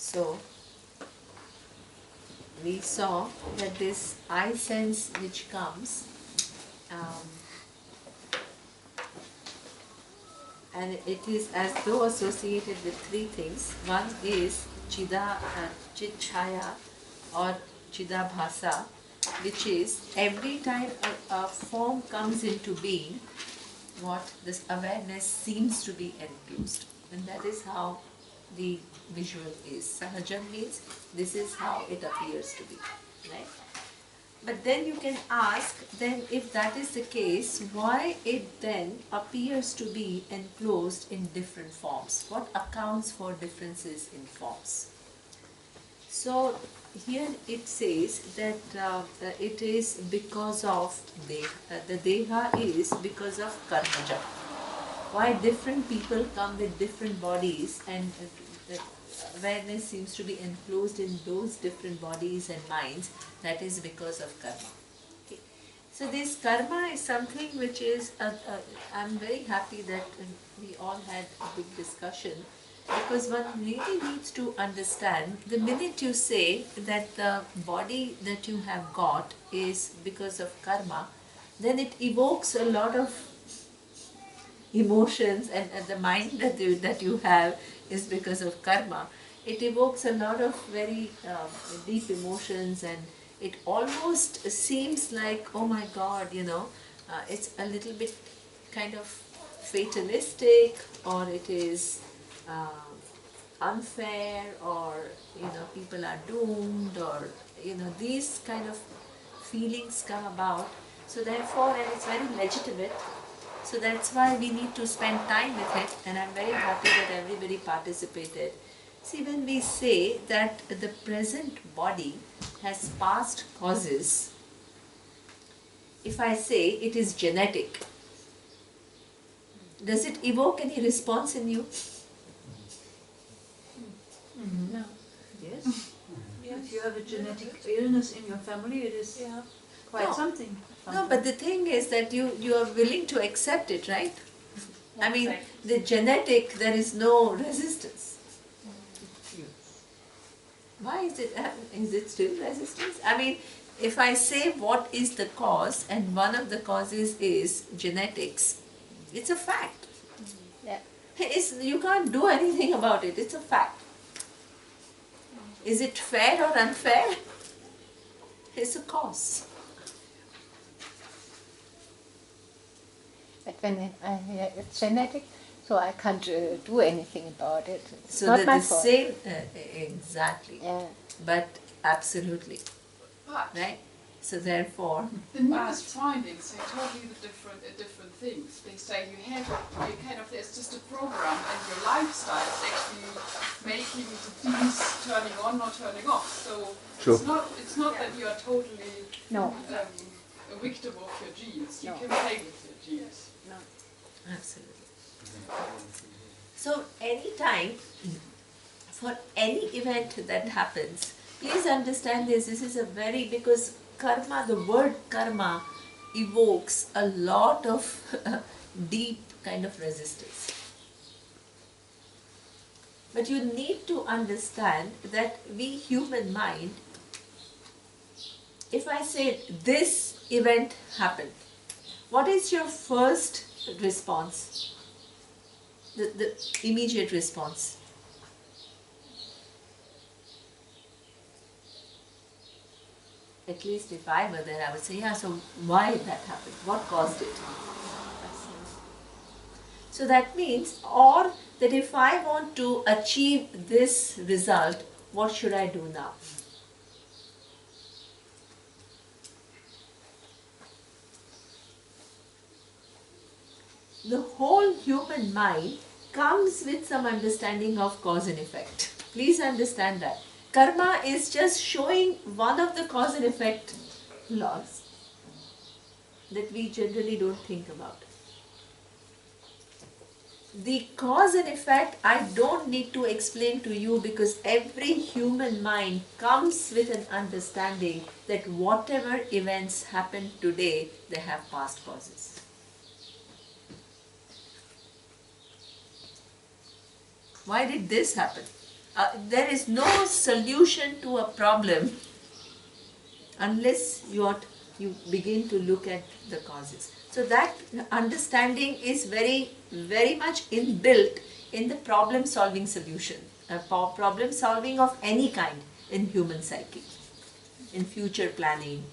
So, we saw that this I sense which comes, and it is as though associated with three things. One is Chit-Chaya or Chidabhasa, which is every time a form comes into being, what this awareness seems to be enclosed. And that is how the visual is. Sahajam means this is how it appears to be, right? But then you can ask, then if that is the case, why it then appears to be enclosed in different forms? What accounts for differences in forms? So here it says that it is because of the deha is because of karmaja. Why different people come with different bodies, and the awareness seems to be enclosed in those different bodies and minds, that is because of karma. Okay. So this karma is something which is, I'm very happy that we all had a big discussion, because one really needs to understand, the minute you say that the body that you have got is because of karma, then it evokes a lot of emotions, and the mind that you have is because of karma. It evokes a lot of very deep emotions, and it almost seems like, oh my God, it's a little bit kind of fatalistic, or it is unfair, or people are doomed, or these kind of feelings come about. So therefore, and it's very legitimate. So that's why we need to spend time with it, and I'm very happy that everybody participated. See, when we say that the present body has past causes, if I say it is genetic, does it evoke any response in you? No. Yes? If you have a genetic illness in your family, it is quite something. No, but the thing is that you are willing to accept it, right? I mean, the genetic, there is no resistance. Why is it still resistance? I mean, if I say what is the cause, and one of the causes is genetics, it's a fact. Yeah. You can't do anything about it, it's a fact. Is it fair or unfair? It's a cause. But when I hear it's genetic, so I can't do anything about it. It's So not that my the fault. same, exactly. Yeah. But absolutely, But right? So therefore, the newest findings say totally different things. They say there's just a program, and your lifestyle is actually making the genes turning on or turning off. So it's not that you are totally a victim of your genes. You can play with your genes. No. absolutely. So anytime, for any event that happens, please understand this is a because karma, the word karma evokes a lot of deep kind of resistance. But you need to understand that we human mind, if I say this event happened, what is your first response? The immediate response. At least if I were there, I would say, yeah, so why that happened? What caused it? So that means, or that if I want to achieve this result, what should I do now? The whole human mind comes with some understanding of cause and effect. Please understand that. Karma is just showing one of the cause and effect laws that we generally don't think about. The cause and effect I don't need to explain to you, because every human mind comes with an understanding that whatever events happen today, they have past causes. Why did this happen? there is no solution to a problem unless you begin to look at the causes. So that understanding is very, very much inbuilt in the problem solving solution, problem solving of any kind in human psyche, in future planning.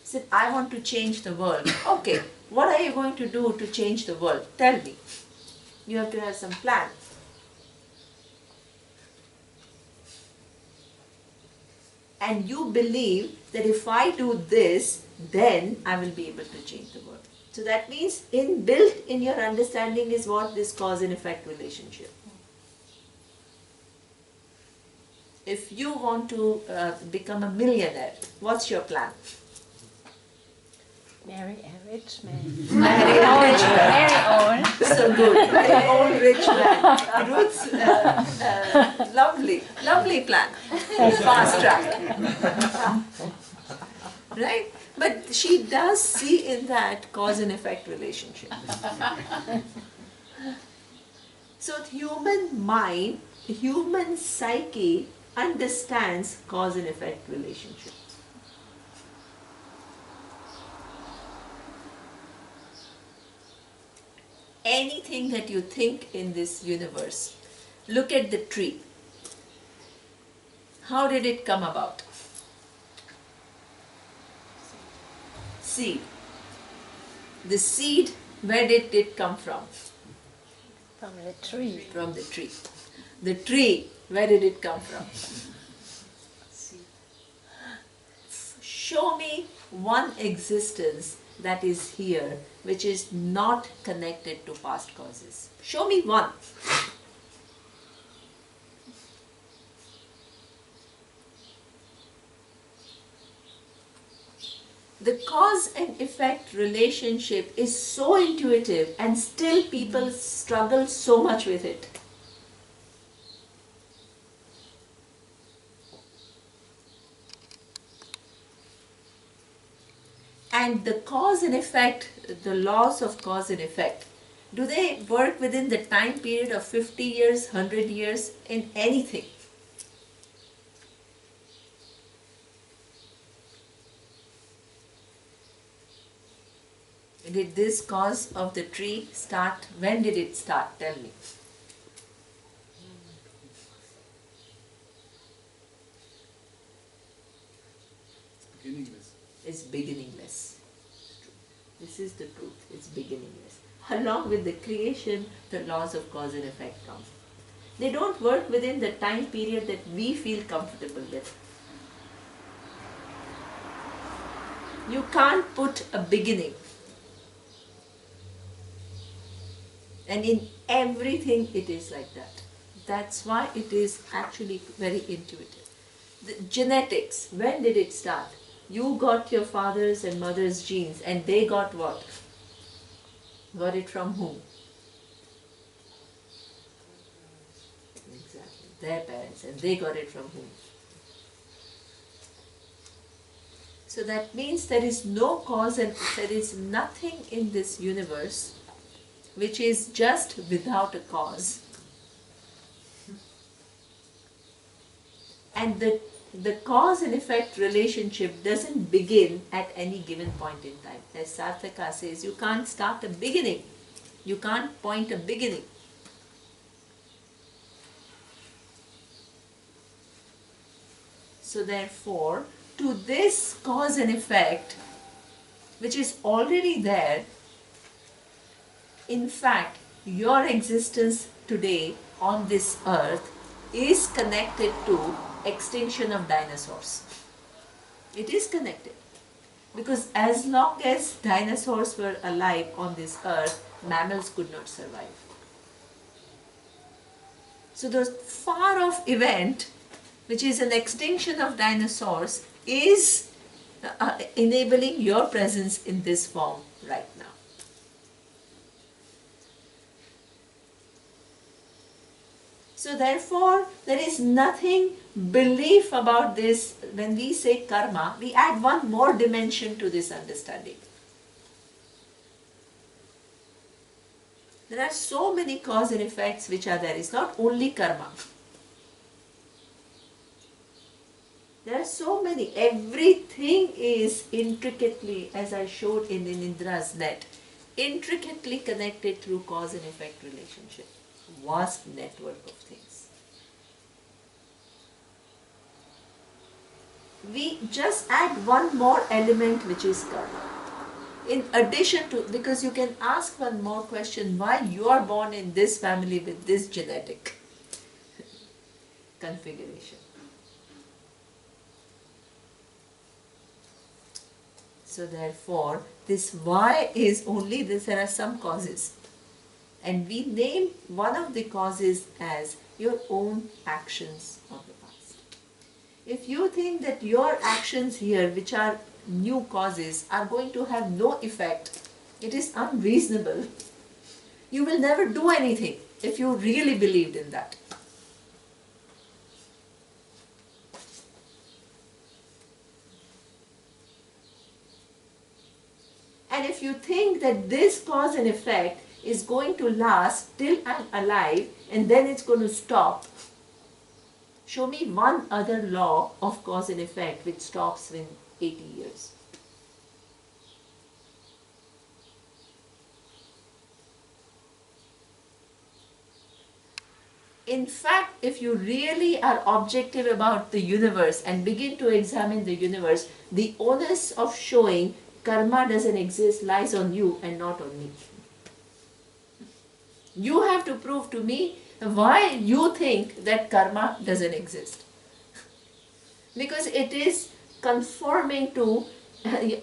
Said, I want to change the world. Okay, what are you going to do to change the world? Tell me. You have to have some plan. And you believe that if I do this, then I will be able to change the world. So that means inbuilt in your understanding is what? This cause and effect relationship. If you want to become a millionaire, what's your plan? Marry a rich man. Marry a rich man. Very old. So good. Very old rich man. Ruth's lovely plan. Fast track. Right? But she does see in that cause and effect relationship. So human mind, human psyche understands cause and effect relationship. Anything that you think in this universe, look at the tree. How did it come about? Seed. The seed, where did it come from? From the tree. From the tree. The tree, where did it come from? Show me one existence that is here which is not connected to past causes. Show me one. The cause and effect relationship is so intuitive and still people struggle so much with it. And the cause and effect, the laws of cause and effect, do they work within the time period of 50 years, 100 years, in anything? Did this cause of the tree start? When did it start? Tell me. Beginningless. It's beginningless. This is the truth. It's beginningless. Along with the creation, the laws of cause and effect come. They don't work within the time period that we feel comfortable with. You can't put a beginning. And in everything it is like that. That's why it is actually very intuitive. The genetics, when did it start? You got your father's and mother's genes and they got what? Got it from whom? Exactly, their parents, and they got it from whom? So that means there is no cause and there is nothing in this universe which is just without a cause. And the cause and effect relationship doesn't begin at any given point in time. As Sarthaka says, you can't start a beginning. You can't point a beginning. So therefore, to this cause and effect, which is already there, in fact, your existence today on this earth is connected to extinction of dinosaurs. It is connected. Because as long as dinosaurs were alive on this earth, mammals could not survive. So the far off event, which is an extinction of dinosaurs, is enabling your presence in this form right now. So therefore, there is nothing belief about this. When we say karma, we add one more dimension to this understanding. There are so many cause and effects which are there. It's not only karma. There are so many. Everything is intricately, as I showed in Indra's net, intricately connected through cause and effect relationship. Vast network of things. We just add one more element, which is karma. In addition to, because you can ask one more question, why you are born in this family with this genetic configuration. So therefore, this why is only this, there are some causes. And we name one of the causes as your own actions of the past. If you think that your actions here, which are new causes, are going to have no effect, it is unreasonable. You will never do anything if you really believed in that. And if you think that this cause and effect is going to last till I'm alive and then it's going to stop, show me one other law of cause and effect which stops in 80 years. In fact, if you really are objective about the universe and begin to examine the universe, the onus of showing karma doesn't exist lies on you and not on me. You have to prove to me why you think that karma doesn't exist. Because it is conforming to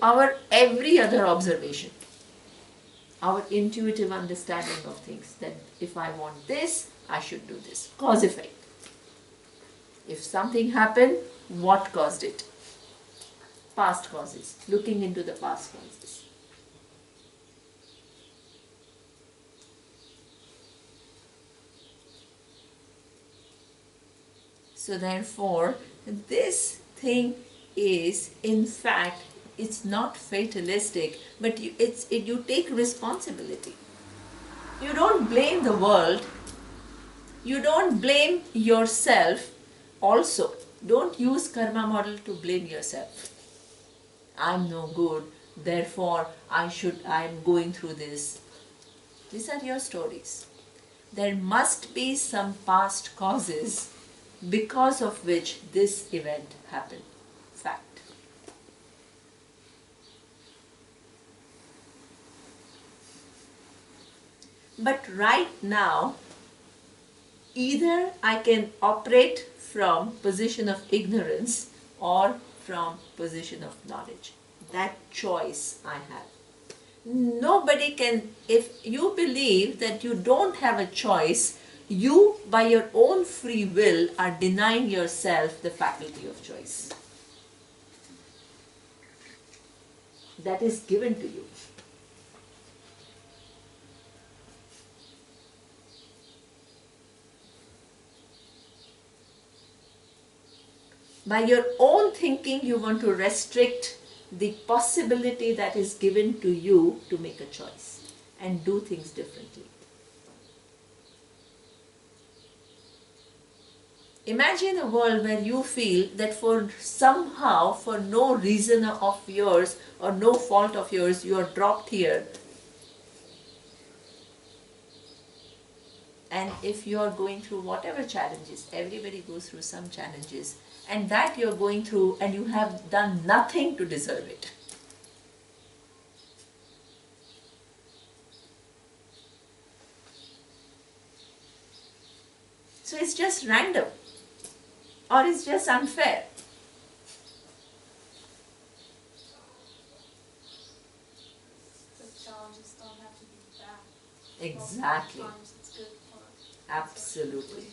our every other observation, our intuitive understanding of things, that if I want this, I should do this. Cause effect. If something happened, what caused it? Past causes. Looking into the past causes. So therefore, this thing is, in fact, it's not fatalistic, but you take responsibility. You don't blame the world. You don't blame yourself also. Don't use karma model to blame yourself. I'm no good, therefore I'm going through this. These are your stories. There must be some past causes because of which this event happened. Fact. But right now, either I can operate from position of ignorance or from position of knowledge. That choice I have. Nobody can, if you believe that you don't have a choice, you by your own free will are denying yourself the faculty of choice. That is given to you. By your own thinking, you want to restrict the possibility that is given to you to make a choice and do things differently. Imagine a world where you feel that for no reason of yours or no fault of yours, you are dropped here. And if you are going through whatever challenges, everybody goes through some challenges, and that you are going through and you have done nothing to deserve it. So it's just random, or it's just unfair. The challenges don't have to be bad. Exactly. Sometimes it's good for Absolutely.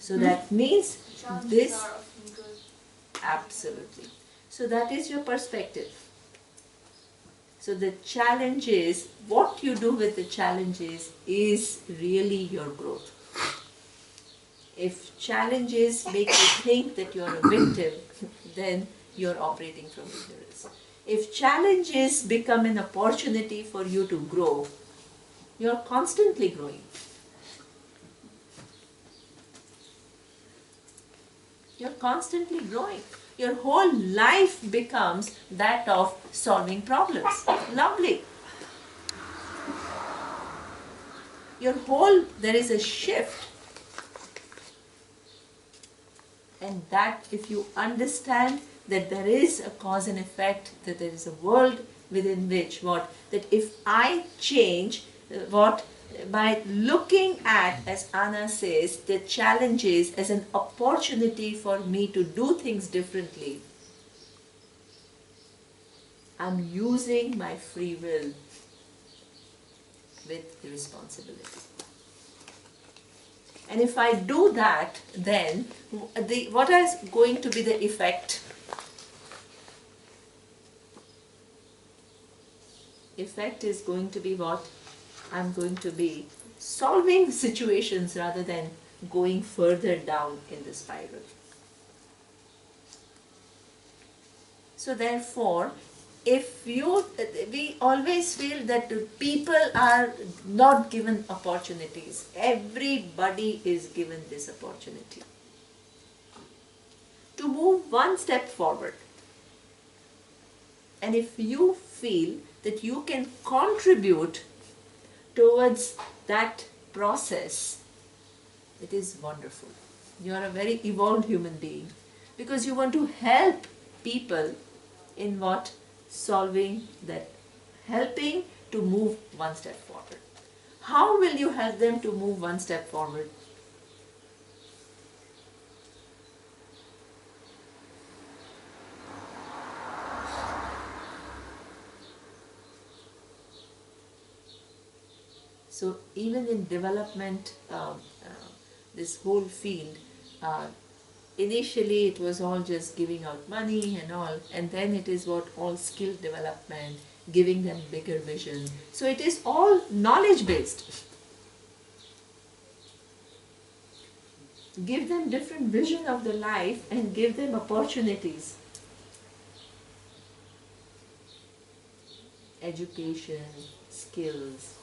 So that means challenges this, are often good. absolutely. So that is your perspective. So the challenge is, what you do with the challenges is really your growth. If challenges make you think that you are a victim, then you are operating from ignorance. If challenges become an opportunity for you to grow, You're constantly growing. You're constantly growing. Your whole life becomes that of solving problems. Lovely. There is a shift. And that if you understand that there is a cause and effect, that there is a world within which that if I change by looking at, as Anna says, the challenges as an opportunity for me to do things differently, I'm using my free will with responsibility. And if I do that, then what is going to be the effect? Effect is going to be what? I'm going to be solving situations rather than going further down in the spiral. So therefore, we always feel that people are not given opportunities. Everybody is given this opportunity to move one step forward. And if you feel that you can contribute towards that process, it is wonderful. You are a very evolved human being because you want to help people in solving that, helping to move one step forward. How will you help them to move one step forward? So even in development, this whole field, initially it was all just giving out money and all, and then it is all skill development, giving them bigger vision. So it is all knowledge based. Give them different vision of the life and give them opportunities. Education, skills,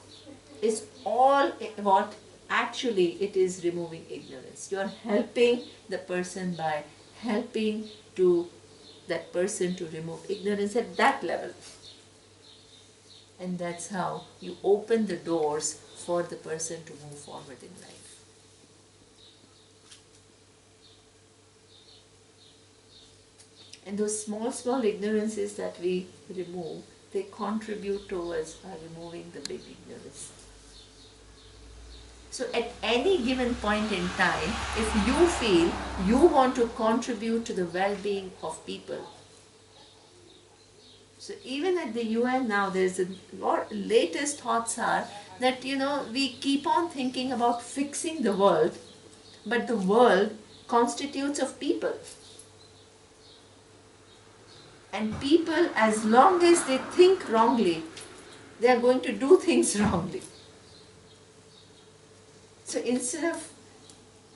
is all actually it is removing ignorance. You are helping the person by helping that person to remove ignorance at that level. And that's how you open the doors for the person to move forward in life. And those small ignorances that we remove, they contribute towards removing the big ignorance. So at any given point in time, if you feel you want to contribute to the well-being of people, so even at the UN now, there's latest thoughts are that, we keep on thinking about fixing the world, but the world constitutes of people. And people, as long as they think wrongly, they are going to do things wrongly. So instead of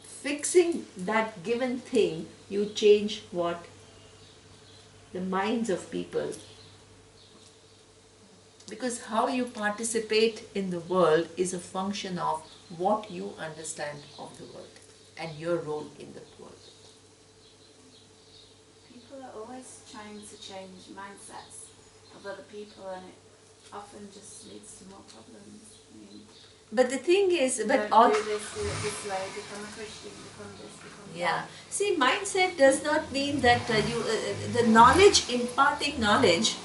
fixing that given thing, you change the minds of people. Because how you participate in the world is a function of what you understand of the world and your role in the world. People are always trying to change mindsets of other people, and it often just leads to more problems. But the thing is, do this way, become a Christian, become this, become that. See, mindset does not mean that the knowledge, imparting knowledge,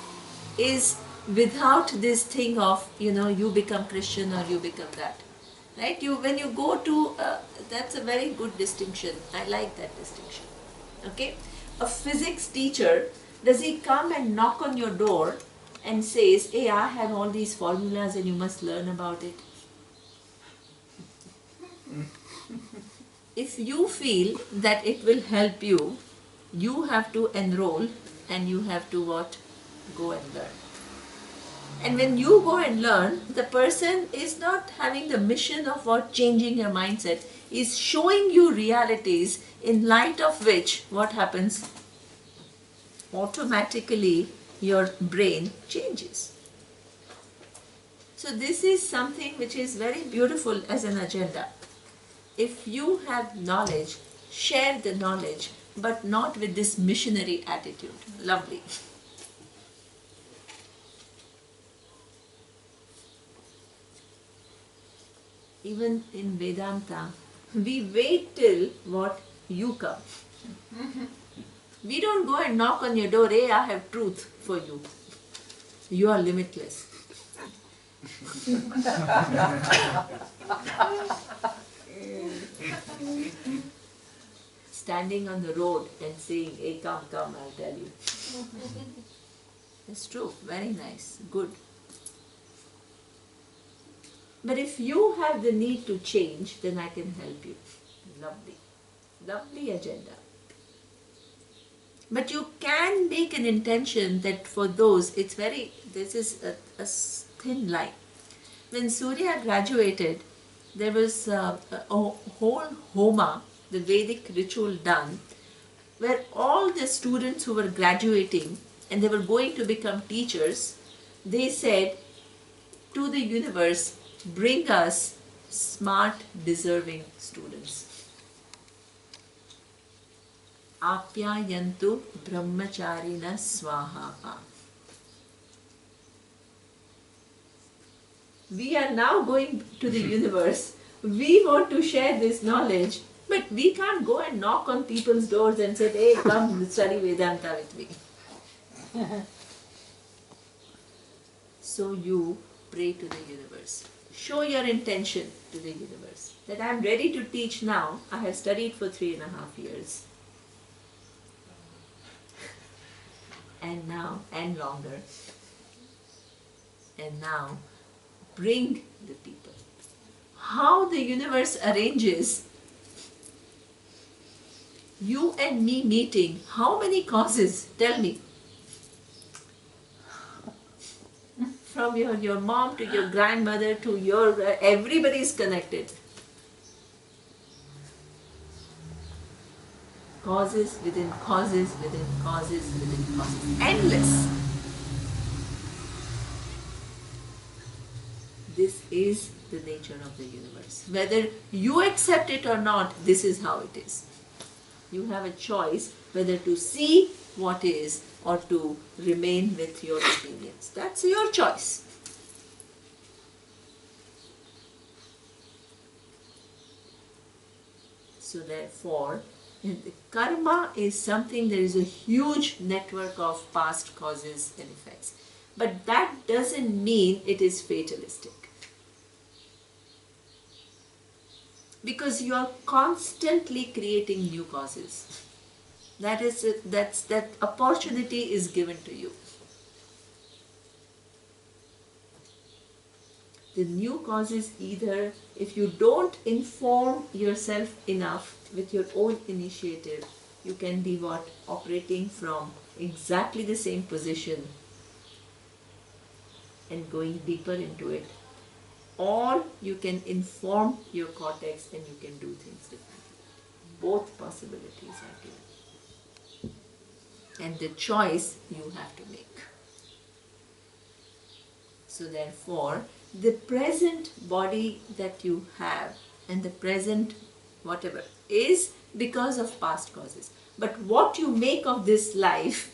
is without this thing of, you become Christian or you become that. Right? When you go to, that's a very good distinction. I like that distinction. Okay? A physics teacher, does he come and knock on your door and says, hey, I have all these formulas and you must learn about it? If you feel that it will help you, you have to enroll and you have to go and learn. And when you go and learn, the person is not having the mission of changing your mindset, is showing you realities in light of which what happens? Automatically your brain changes. So this is something which is very beautiful as an agenda. If you have knowledge, share the knowledge, but not with this missionary attitude. Lovely. Even in Vedanta, we wait till what you come. We don't go and knock on your door, hey, I have truth for you. You are limitless. Standing on the road and saying, hey, come, I'll tell you. It's true, very nice, good. But if you have the need to change, then I can help you. Lovely. Lovely agenda. But you can make an intention that for those, this is a thin line. When Surya graduated, there was a whole Homa, the Vedic ritual done, where all the students who were graduating and they were going to become teachers, they said to the universe, bring us smart, deserving students. Apyayantu brahmacharina swaha. We are now going to the universe. We want to share this knowledge, but we can't go and knock on people's doors and say, hey, come study Vedanta with me. So you pray to the universe. Show your intention to the universe that I am ready to teach now. I have studied for 3.5 years. And now, and longer. And now, bring the people. How the universe arranges you and me meeting, how many causes? Tell me. From your mom to your grandmother to your, everybody is connected. Causes within causes within causes within causes. Endless. This is the nature of the universe. Whether you accept it or not, this is how it is. You have a choice whether to see what is or to remain with your opinions. That's your choice. So therefore, karma is something, there is a huge network of past causes and effects. But that doesn't mean it is fatalistic. Because you are constantly creating new causes. That opportunity is given to you. The new causes, either if you don't inform yourself enough with your own initiative, you can be what? Operating from exactly the same position and going deeper into it. Or you can inform your cortex and you can do things differently. Both possibilities are given. And the choice you have to make. So therefore, the present body that you have and the present whatever is because of past causes. But what you make of this life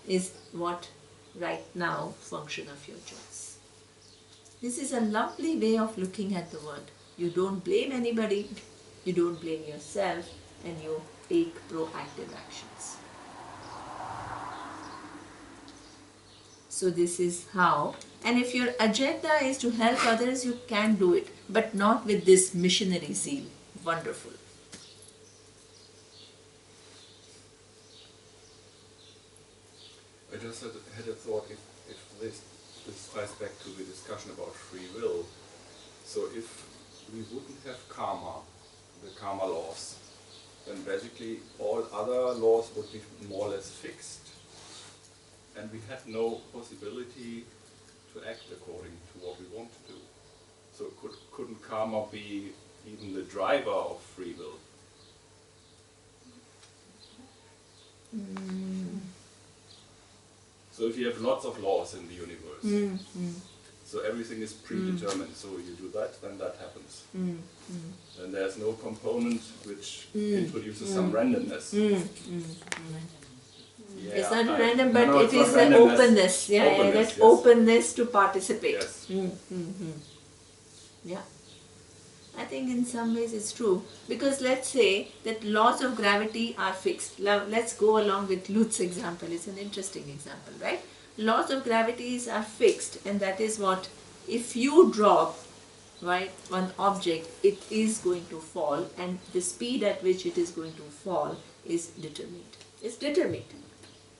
is what right now function of your choice. This is a lovely way of looking at the world. You don't blame anybody, you don't blame yourself, and you take proactive actions. So this is how, and if your agenda is to help others, you can do it, but not with this missionary zeal. Wonderful. I just had a thought, if this ties back to the discussion about free will. So if we wouldn't have karma, the karma laws, then basically all other laws would be more or less fixed. And we have no possibility to act according to what we want to do. So couldn't karma be even the driver of free will? So if you have lots of laws in the universe, So everything is predetermined. So you do that, then that happens. And there's no component which introduces some randomness. Yeah, It's not random, but no, it it's is not the randomness. openness. Yeah, Openness, that yes. openness to participate. Yes. Yeah. I think in some ways it's true. Because let's say that laws of gravity are fixed. Let's go along with Lutz's example. It's an interesting example, right? Laws of gravity are fixed, and that is what, if you drop, right, one object, it is going to fall, and the speed at which it is going to fall is determined. It's determined.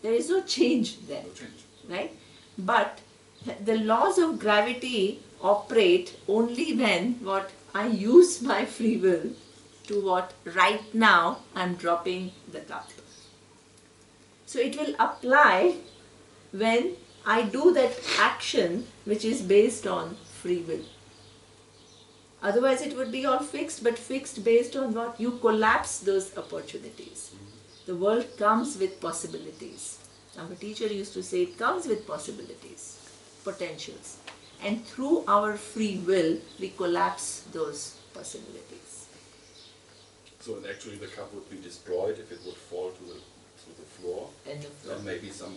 There is no change there, No change. right? But the laws of gravity operate only when what I use my free will to what right now I'm dropping the cup. So it will apply when I do that action which is based on free will. Otherwise it would be all fixed, but fixed based on what? You collapse those opportunities. The world comes with possibilities. Our teacher used to say it comes with possibilities, potentials. And through our free will, we collapse those possibilities. So actually the cup would be destroyed if it would fall to the floor. And the flow. Then maybe some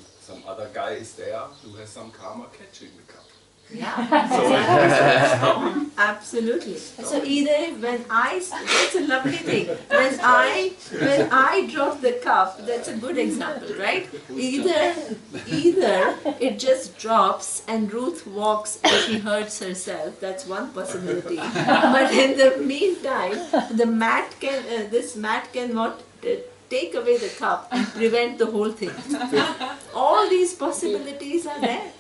other guy is there who has some karma catching the cup. Yeah. So Absolutely. So either when that's a lovely thing. When I drop the cup, that's a good example, right? Either it just drops and Ruth walks and she hurts herself. That's one possibility. But in the meantime, this mat can what? Take away the cup and prevent the whole thing. All these possibilities are there.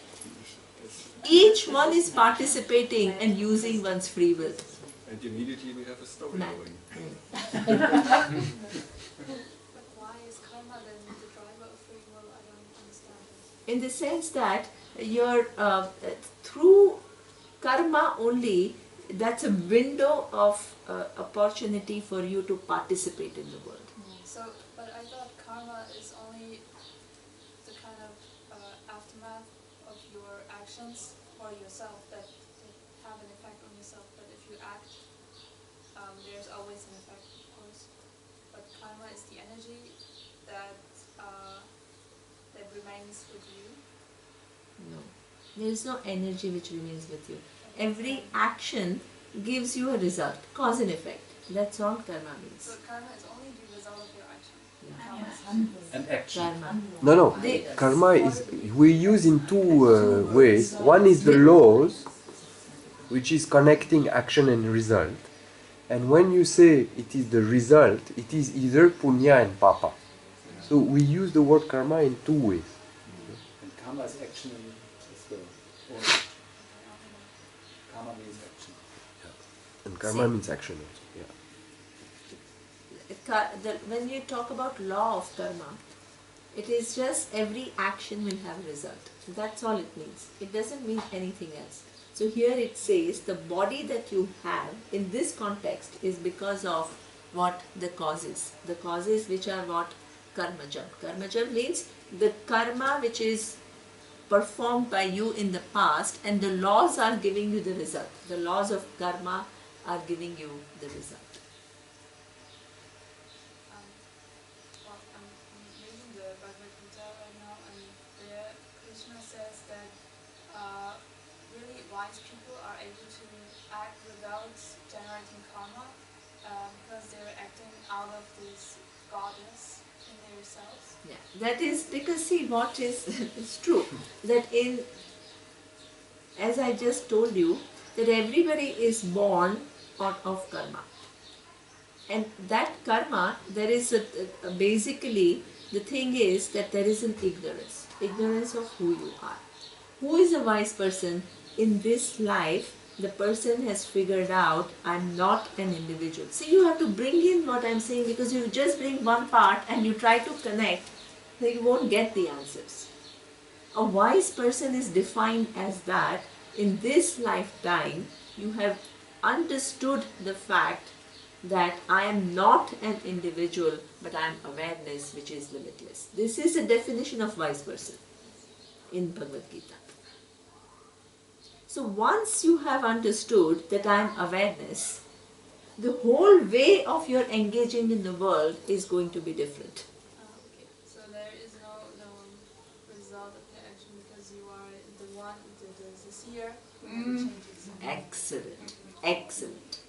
Each one is participating and using one's free will. and immediately we have a story Man. going. But why is karma then the driver of free will? I don't understand this. In the sense that you're through karma only, that's a window of opportunity for you to participate in the world. So, but I thought karma is only the kind of aftermath of your actions for yourself that have an effect on yourself. But if you act, there's always an effect, of course. But karma is the energy that that remains with you. No, there is no energy which remains with you. Every action gives you a result, cause and effect. That's all karma means. So karma is only the result of your action. An action. Karma. No. They- Karma is, we use in two ways. One is the laws, which is connecting action and result. And when you say it is the result, it is either punya and papa. So we use the word karma in two ways. And karma is action as well. Or karma means action. And karma means action also. Yeah. When you talk about law of karma, it is just every action will have a result. That's all it means. It doesn't mean anything else. So here it says the body that you have in this context is because of what the causes. The causes which are what? Karmajam. Karmajam means the karma which is performed by you in the past, and the laws are giving you the result. The laws of karma are giving you the result. Well, I'm reading the Bhagavad Gita right now, and there Krishna says that really wise people are able to act without generating karma because they're acting out of this goddess in themselves. Yeah, that is because see what is it's true that as I just told you, that everybody is born out of karma, and that karma, there is basically the thing is that there is an ignorance of who you are. Who is a wise person? In this life, the person has figured out, I'm not an individual. See, you have to bring in what I'm saying, because if you just bring one part and you try to connect, then you won't get the answers. A wise person is defined as that in this lifetime you have understood the fact that I am not an individual, but I am awareness which is limitless. This is the definition of wise person in Bhagavad Gita. So once you have understood that I am awareness, the whole way of your engaging in the world is going to be different. Okay. So there is no result of the action because you are the one, the seer who never changes. Excellent. Excellent.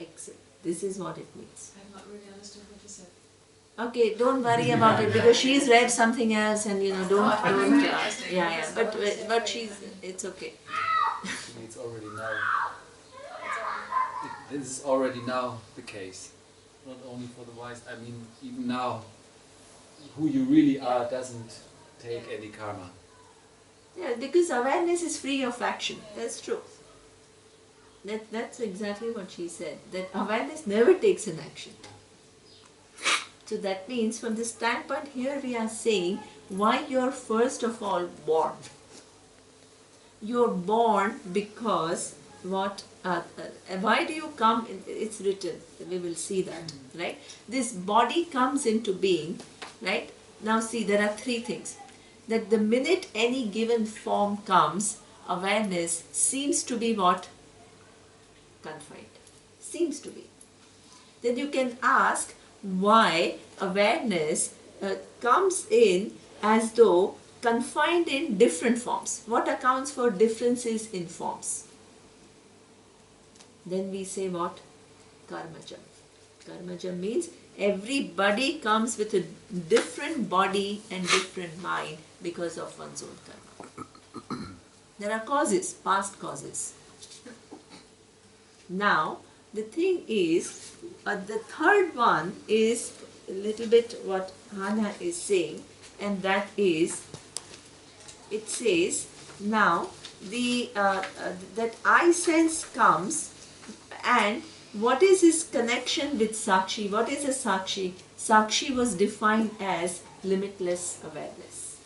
Excellent. This is what it means. I have not really understood what you said. Okay, don't worry about it because she's read something else and don't but it's okay. It's already now. This is already now the case. Not only for the wise, I mean even now, who you really are doesn't take any karma. Yeah, because awareness is free of action. That's true. That's exactly what she said. That awareness never takes an action. So that means from this standpoint here we are saying why you're first of all born. You're born because why do you come? It's written. We will see that, right? This body comes into being, right? Now see, there are three things. That the minute any given form comes, awareness seems to be what? Confined. Seems to be. Then you can ask why awareness comes in as though confined in different forms. What accounts for differences in forms? Then we say what? Karmaja. Karmaja means everybody comes with a different body and different mind because of one's own karma. There are causes, past causes. Now, the thing is, the third one is a little bit what Hannah is saying, and that is, it says, now, that I sense comes, and what is his connection with Sakshi? What is a Sakshi? Sakshi was defined as limitless awareness.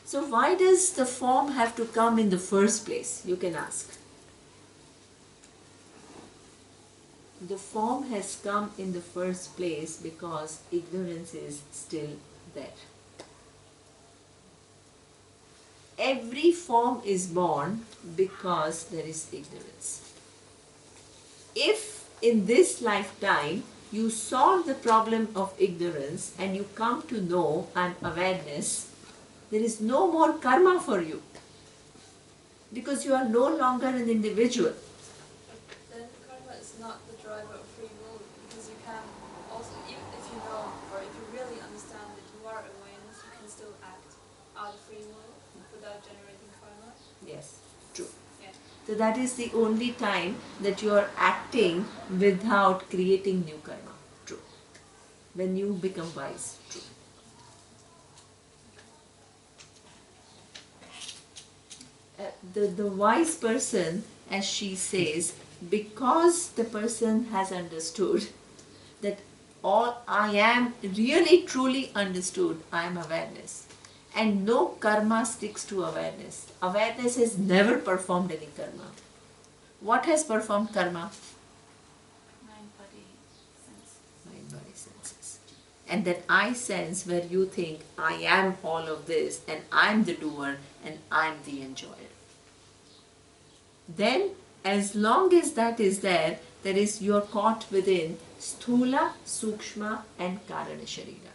So why does the form have to come in the first place? You can ask. The form has come in the first place because ignorance is still there. Every form is born because there is ignorance. If in this lifetime you solve the problem of ignorance and you come to know and awareness, there is no more karma for you because you are no longer an individual. Then karma is not the driver of free will because you can also, even if you know or if you really understand that you are awareness, you can still act out of free will without generating karma. Yes, true. Yeah. So that is the only time that you are acting without creating new karma. True. When you become wise. True. The wise person, as she says, because the person has understood that all I am really truly understood, I am awareness. And no karma sticks to awareness. Awareness has never performed any karma. What has performed karma? Mind, body, sense. Mind, body, senses. And that I sense where you think I am all of this and I'm the doer and I'm the enjoyer. Then as long as that is there, you're caught within sthula, sukshma and karana sharira.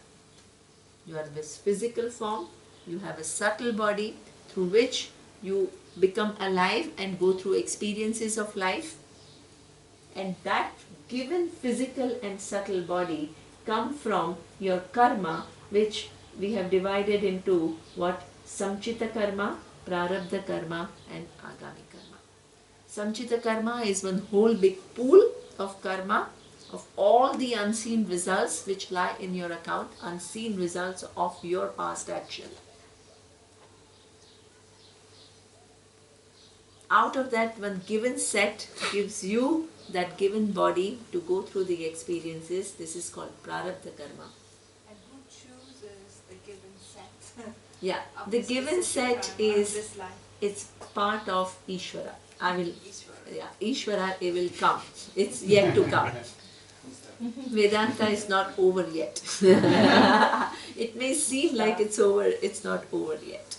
You are this physical form, you have a subtle body through which you become alive and go through experiences of life. And that given physical and subtle body come from your karma, which we have divided into what? Samchita karma, prarabdha karma and agami karma. Samchita karma is one whole big pool of karma, of all the unseen results which lie in your account, unseen results of your past action. Out of that, one given set gives you that given body to go through the experiences. This is called prarabdha karma. And who chooses the given set? Yeah, of the the given specific set karma of is, this life? it's part of Ishvara. I will, Ishvara. yeah, Ishvara, it will come. It's yet to come. Vedanta is not over yet. It may seem like it's over, it's not over yet.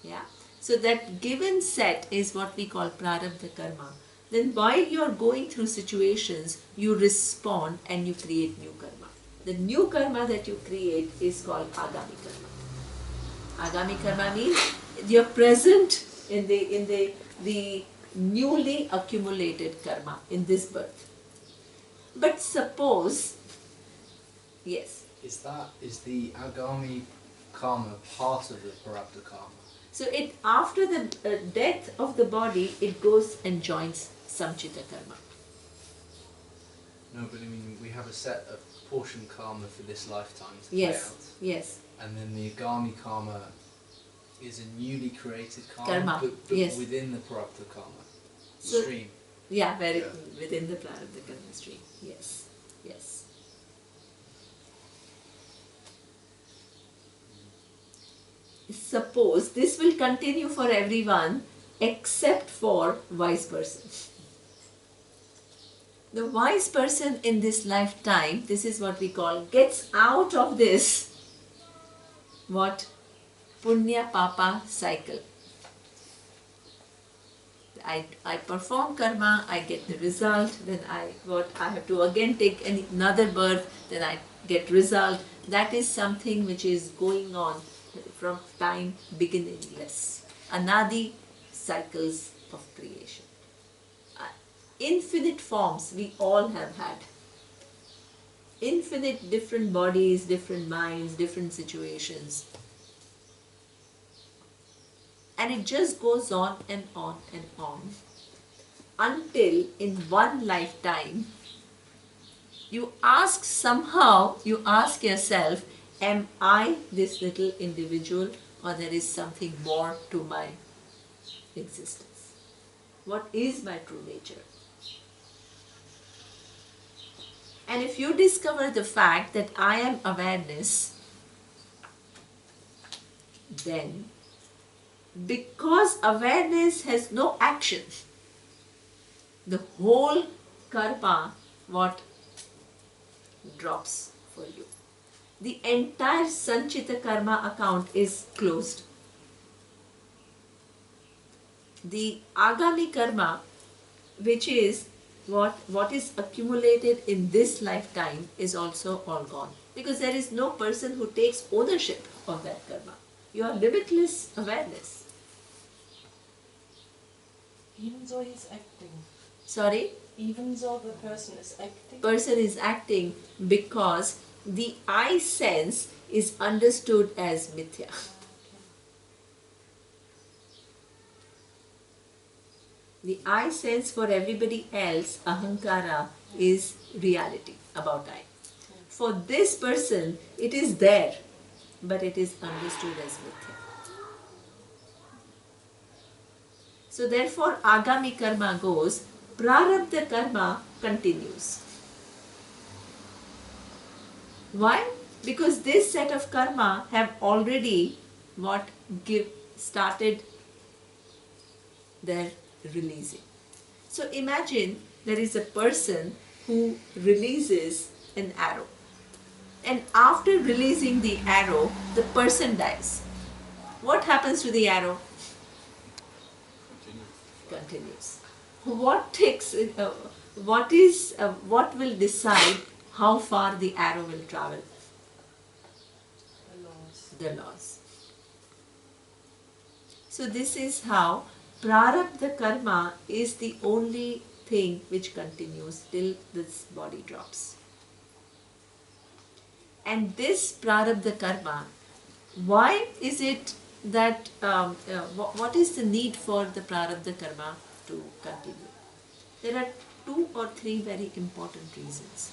Yeah. So that given set is what we call prarabdha karma. Then while you are going through situations, you respond and you create new karma. The new karma that you create is called agami karma. Agami karma means you're present in the newly accumulated karma in this birth. But suppose, yes. Is the agami karma part of the prarabdha karma? So it after the death of the body, it goes and joins samchita karma. No, but I mean, we have a set of portion karma for this lifetime to Yes, play out. yes. And then the agami karma is a newly created Karma, but yes. within the prarabdha karma So- stream. Yeah, within the prarabdha karma stream. Yes, yes. Suppose this will continue for everyone except for wise person. The wise person in this lifetime, this is what we call, gets out of this, what? Punya Papa cycle. I perform karma, I get the result, then I have to again take another birth, then I get result. That is something which is going on from time beginningless. Anadi cycles of creation. Infinite forms we all have had. Infinite different bodies, different minds, different situations. And it just goes on and on and on until in one lifetime you ask yourself, am I this little individual or there is something more to my existence? What is my true nature? And if you discover the fact that I am awareness, then because awareness has no action, the whole karma drops for you. The entire sanchita karma account is closed. The agami karma, which is what is accumulated in this lifetime, is also all gone. Because there is no person who takes ownership of that karma. You are limitless awareness. Even though he's acting. Sorry? Even though the person is acting. Person is acting because the I sense is understood as mithya. The I sense for everybody else, ahankara, is reality about I. For this person, it is there, but it is understood as mithya. So therefore, agami karma goes, prarabdha karma continues. Why? Because this set of karma have already started their releasing. So imagine there is a person who releases an arrow. And after releasing the arrow, the person dies. What happens to the arrow? Continues. What will decide how far the arrow will travel? The laws. So this is how prarabdha karma is the only thing which continues till this body drops. And this prarabdha karma, why is it that, what is the need for the prarabdha karma to continue? There are 2 or 3 very important reasons.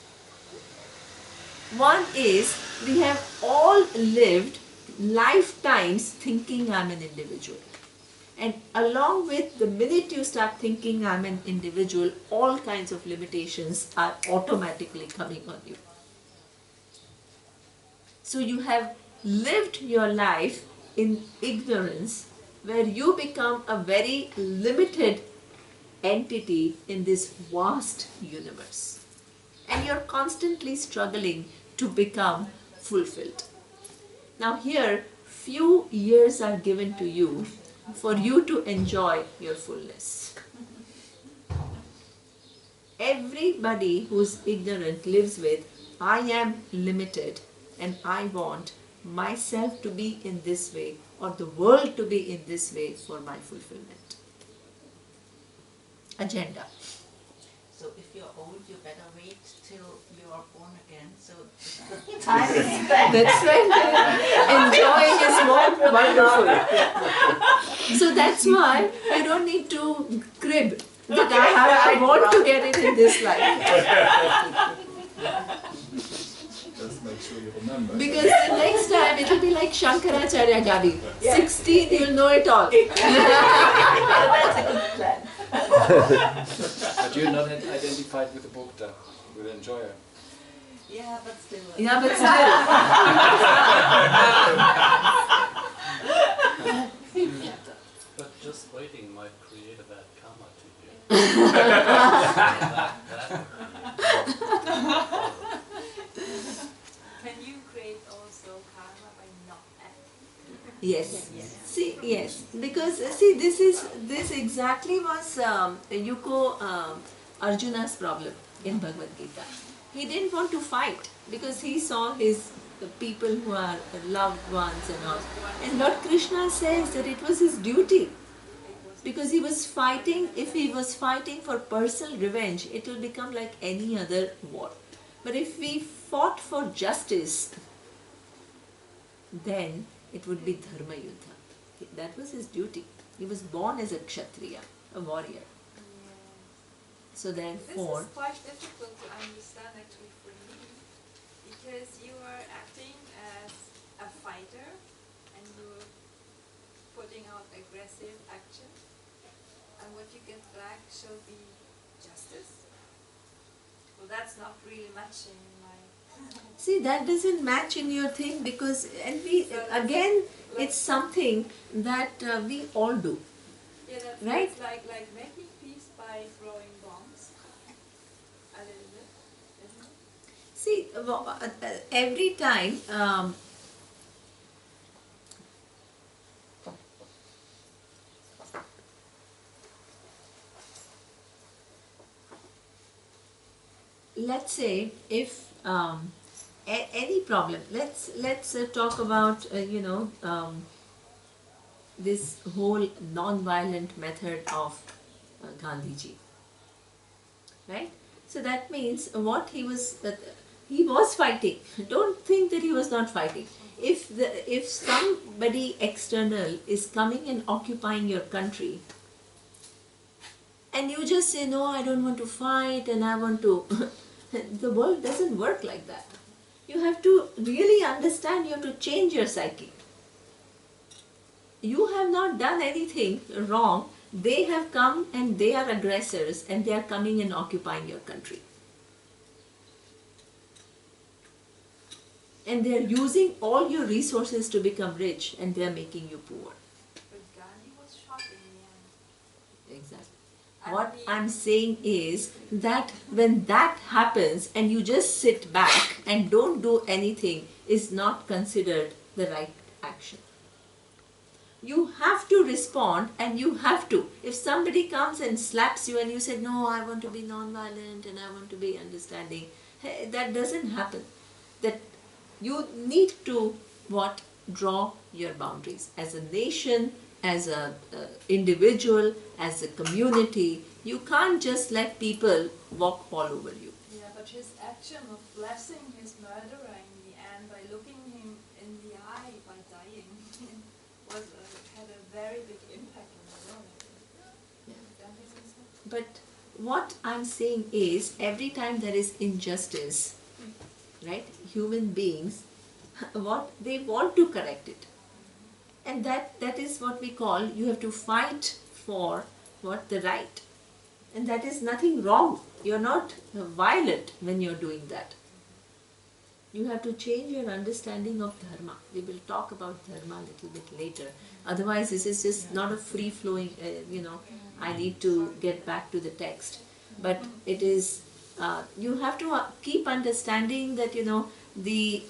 One is, we have all lived lifetimes thinking I'm an individual. And along with the minute you start thinking I'm an individual, all kinds of limitations are automatically coming on you. So you have lived your life in ignorance, where you become a very limited entity in this vast universe. And you're constantly struggling to become fulfilled. Now here, few years are given to you for you to enjoy your fullness. Everybody who's ignorant lives with, I am limited and I want myself to be in this way or the world to be in this way for my fulfillment. Agenda. So if you're old, you better wait till you are born again. So time is spent. That's right. Enjoying is more wonderful. So that's why I don't need to crib that I want to get it in this life. Just make sure you remember. Because the next time it will be like Shankaracharya Gavi. 16, you'll know it all. That's a good plan. But you're not identified with the Bhokta, with the enjoyer. Yeah, but still. Yeah, but still. But just waiting might create a bad karma to you. Can you create also karma by not acting? Yes. See, yes, because see, this exactly was Yuko Arjuna's problem in Bhagavad Gita. He didn't want to fight because he saw the people who are loved ones and all. And Lord Krishna says that it was his duty because he was fighting. If he was fighting for personal revenge, it will become like any other war. But if we fought for justice, then it would be dharma yuddha. That was his duty. He was born as a kshatriya, a warrior. So therefore, This is quite difficult to understand actually for me, because you are acting as a fighter and you're putting out aggressive action, and what you get back shall be justice. Well, that's not really matching in my... see, that doesn't match in your thing because, and we, again, it's something that we all do. Yeah, that Right? feels like making peace by throwing bombs. A little bit, isn't it? See, every time, let's say if any problem, let's talk about this whole non-violent method of Gandhiji, right? So that means what he was fighting. Don't think that he was not fighting. If somebody external is coming and occupying your country, and you just say, no, I don't want to fight and I want to, the world doesn't work like that. You have to really understand, you have to change your psyche. You have not done anything wrong. They have come and they are aggressors and they are coming and occupying your country. And they are using all your resources to become rich and they are making you poor. But Gandhi was shot in the end. Exactly. What I'm saying is that when that happens and you just sit back and don't do anything is not considered the right action. You have to respond and you have to. If somebody comes and slaps you and you say, no, I want to be non-violent and I want to be understanding, that doesn't happen. That you need to draw your boundaries. As a nation, as an individual, as a community, you can't just let people walk all over you. Yeah, but his action of blessing his murderer in the end by looking him in the eye by dying had a very big impact on the world. Yeah. Don't you think so? But what I'm saying is, every time there is injustice, right, human beings, they want to correct it. And that is what we call, you have to fight for the right. And that is nothing wrong. You're not violent when you're doing that. You have to change your understanding of dharma. We will talk about dharma a little bit later. Otherwise, this is just not a free-flowing, I need to get back to the text. But it is, you have to keep understanding that, the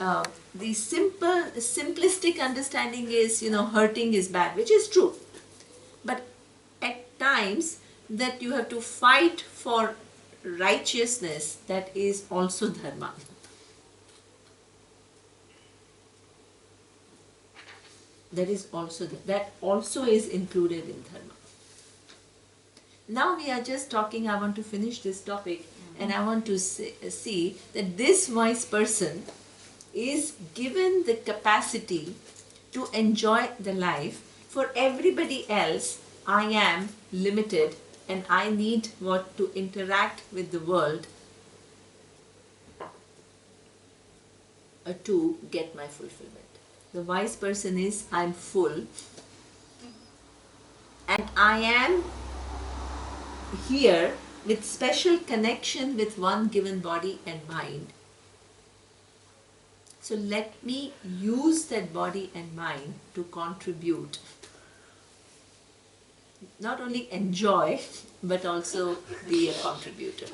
simplistic understanding is, hurting is bad, which is true. But at times that you have to fight for righteousness, that is also dharma. That also is included in dharma. Now we are just talking, I want to finish this topic, and I want to see that this wise person is given the capacity to enjoy the life. For everybody else, I am limited and I need to interact with the world to get my fulfillment. The wise person is, I am full and I am here with special connection with one given body and mind. So let me use that body and mind to contribute. Not only enjoy, but also be a contributor.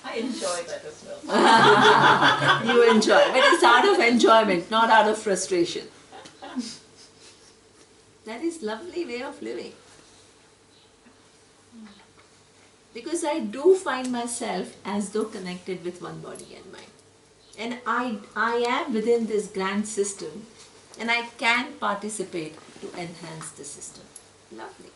I enjoy that as well. You enjoy, but it's out of enjoyment, not out of frustration. That is lovely way of living. Because I do find myself as though connected with one body and mind. And I am within this grand system and I can participate to enhance the system. Lovely.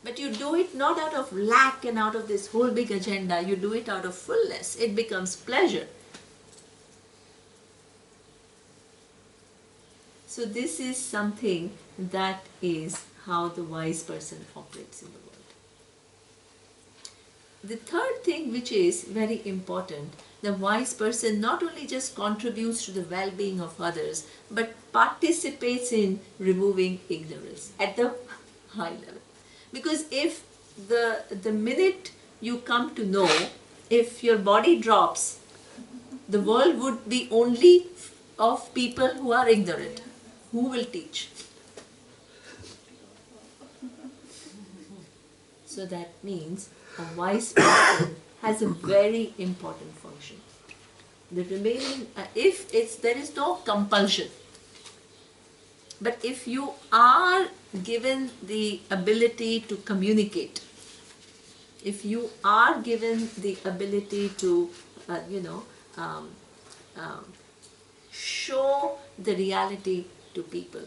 But you do it not out of lack and out of this whole big agenda, you do it out of fullness. It becomes pleasure. So this is something that is how the wise person operates in the world. The third thing which is very important, the wise person not only just contributes to the well-being of others, but participates in removing ignorance at the high level. Because if the minute you come to know, if your body drops, the world would be only of people who are ignorant. Who will teach? So that means a wise person has a very important function. The remaining, there is no compulsion. But if you are given the ability to communicate, if you are given the ability to, show the reality to people,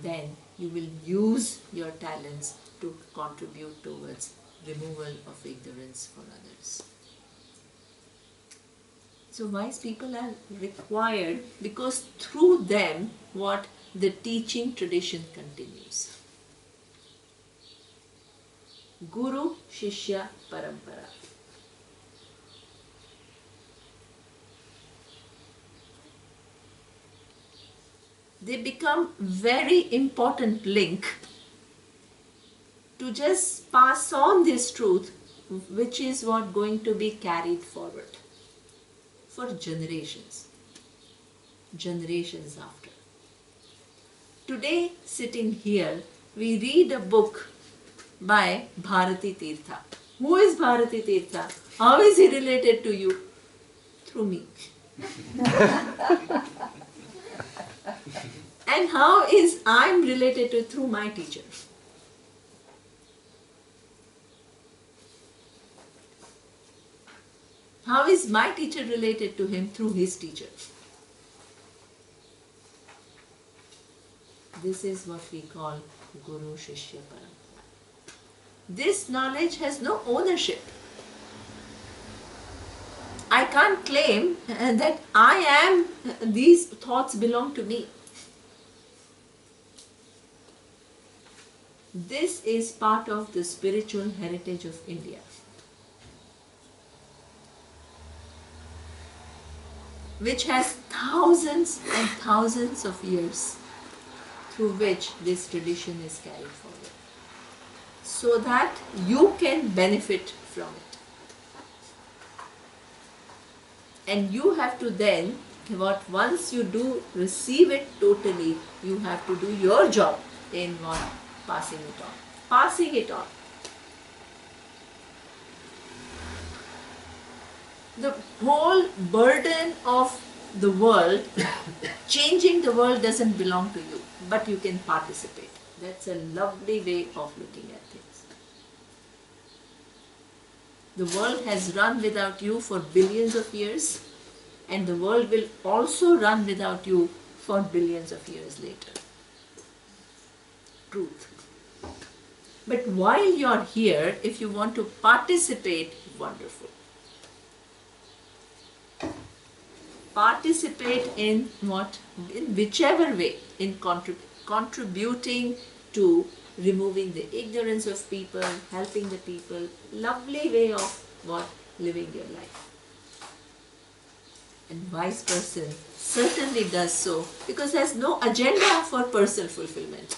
then you will use your talents to contribute towards removal of ignorance for others. So wise people are required because through them the teaching tradition continues. Guru Shishya Parampara. They become very important link to just pass on this truth, which is what going to be carried forward for generations after. Today, sitting here, we read a book by Bharati Tirtha. Who is Bharati Tirtha? How is he related to you? Through me. And how is I am related to through my teacher? How is my teacher related to him through his teacher? This is what we call Guru Shishya Parampara. This knowledge has no ownership. I can't claim that these thoughts belong to me. This is part of the spiritual heritage of India, which has thousands and thousands of years through which this tradition is carried forward, so that you can benefit from it. And you have to then, once you do receive it totally, you have to do your job in what? Passing it on. Passing it on. The whole burden of the world, changing the world doesn't belong to you, but you can participate. That's a lovely way of looking at things. The world has run without you for billions of years, and the world will also run without you for billions of years later. Truth. But while you're here, if you want to participate, wonderful. Participate in what? In whichever way, in contributing to removing the ignorance of people, helping the people, lovely way of what? Living your life. And wise person certainly does so because there's no agenda for personal fulfillment.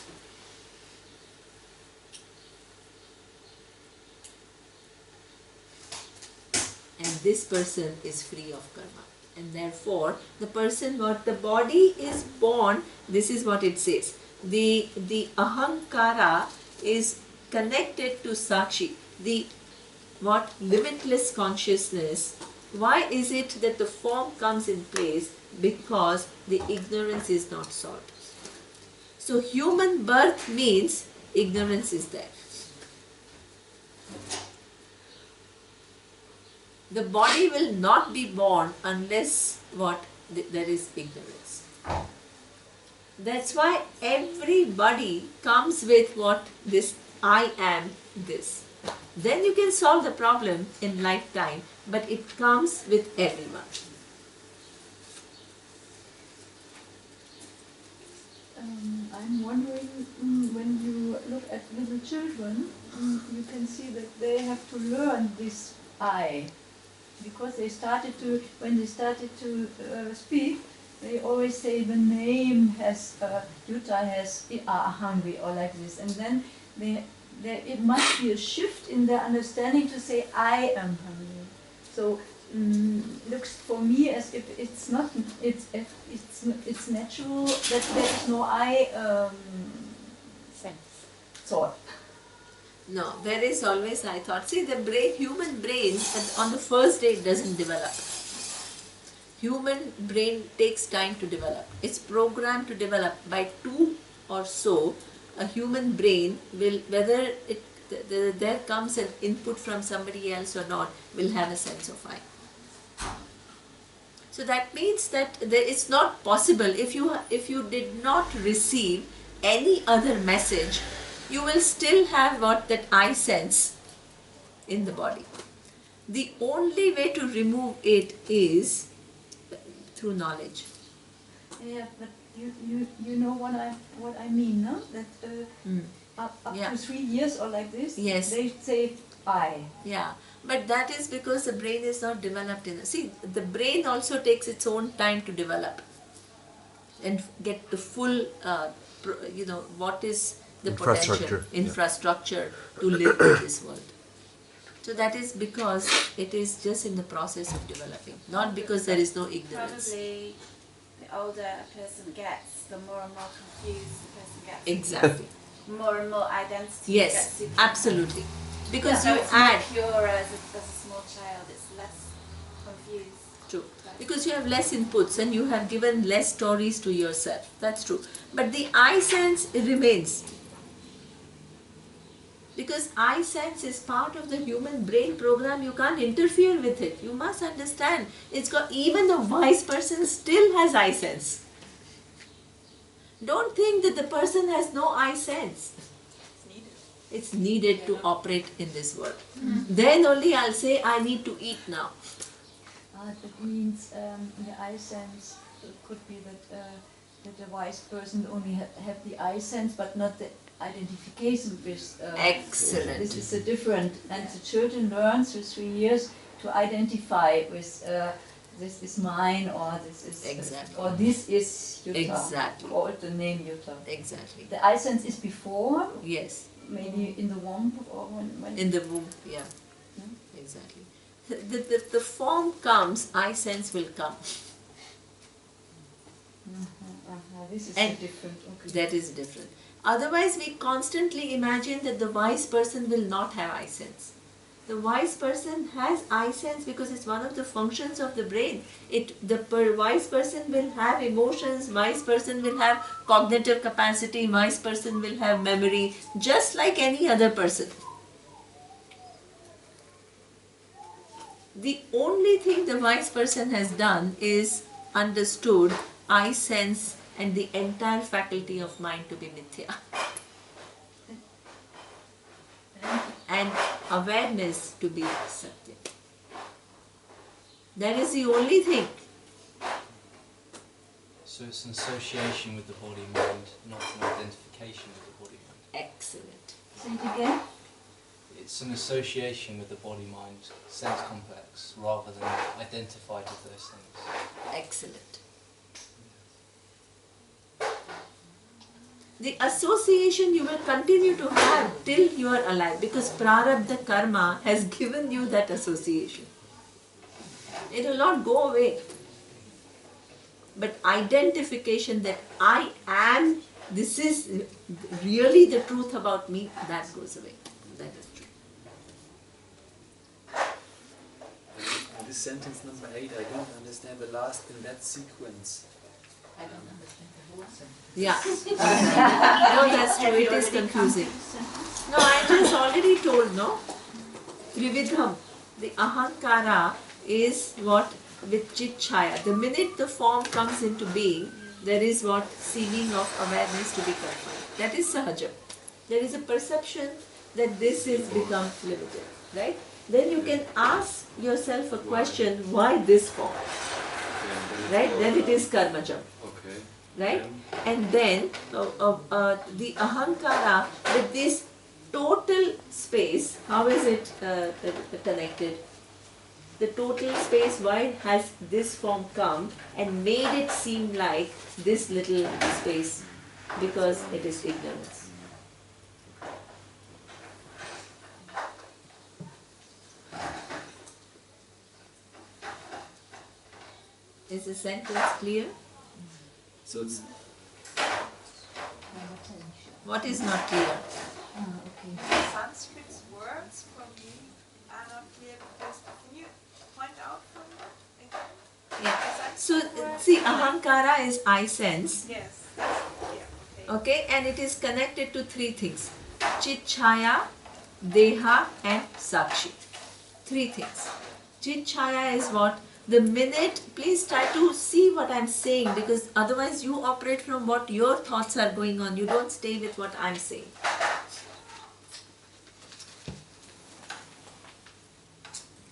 And this person is free of karma. And therefore, the person, what the body is born, this is what it says. The ahankara is connected to sakshi, the what? Limitless consciousness. Why is it that the form comes in place? Because the ignorance is not solved. So human birth means ignorance is there. The body will not be born unless what? There is ignorance. That's why everybody comes with what? This I am this. Then you can solve the problem in lifetime, but it comes with everyone. I'm wondering, when you look at little children, you can see that they have to learn this I. Because when they started to speak, they always say the name has, Yuta has, are hungry or like this. And then it must be a shift in their understanding to say, I am hungry. So looks for me as if it's not, it's natural that there is no I sense, thought. No, there is always I thought. See, the human brain, on the first day it doesn't develop. Human brain takes time to develop. It's programmed to develop. By 2 or so, a human brain will, whether there comes an input from somebody else or not, will have a sense of I. So that means that it's not possible. If you did not receive any other message, you will still have what? That I sense in the body. The only way to remove it is through knowledge. Yeah, but you know what I mean, no? That up to 3 years or like this, yes, they say I. Yeah, but that is because the brain is not developed in. See, the brain also takes its own time to develop and get the full, what is the potential infrastructure to live in this world. So that is because it is just in the process of developing, not because there is no ignorance. Probably the older a person gets, the more and more confused the person gets. Exactly. More and more identity. Yes, absolutely. Because so you it's add. More pure as a small child, it's less confused. True. Because you have less inputs and you have given less stories to yourself. That's true. But the I sense remains. Because I sense is part of the human brain program. You can't interfere with it. You must understand. It's got, even the wise person still has I sense. Don't think that the person has no I sense. It's needed to operate in this world. Then only I'll say I need to eat now. That means the I sense could be that the wise person only have the I sense, but not the identification with. Excellent. This is a different, and the children learn through 3 years to identify with this is mine, or this is exactly, or this is Yuta. Exactly. Or the name Yuta. Exactly. The I sense is before. Yes. Maybe in the womb or when in the womb, yeah. Exactly. the form comes, I sense will come. This is And different. Okay. that is different. Otherwise, we constantly imagine that the wise person will not have I sense. The wise person has I sense because it's one of the functions of the brain. Wise person will have emotions, wise person will have cognitive capacity, wise person will have memory, just like any other person. The only thing the wise person has done is understood I sense and the entire faculty of mind to be mithya. And awareness to be satya. That is the only thing. So it's an association with the body-mind, not an identification with the body-mind. Excellent. Say it again. It's an association with the body-mind sense complex rather than identified with those things. Excellent. The association you will continue to have till you are alive because prarabdha karma has given you that association. It will not go away. But identification that I am, this is really the truth about me, that goes away. That is true. This sentence number 8, I don't understand the last in that sequence. I don't understand the whole sentence. Yeah. No, that's true. It is confusing. No, I just already told, no? Trividham. The ahankara is what with chit chaya. The minute the form comes into being, there is what seeming of awareness to be confined. That is sahaja. There is a perception that this is become limited. Right? Then you can ask yourself a question, why this form? Right? Then it is karmajam. Right? And then the ahankara with this total space, how is it connected? The total space, why has this form come and made it seem like this little space? Because it is ignorance. Is the sentence clear? So it's What is not clear? Sanskrit's words for me are not clear because can you point out from again? Yeah. So see, ahankara is I sense. Yes, that's clear. Okay, and it is connected to three things: chit chaya, deha, and sakshi. Three things. Chit chaya is what? The minute, please try to see what I am saying, because otherwise you operate from what your thoughts are going on. You don't stay with what I am saying.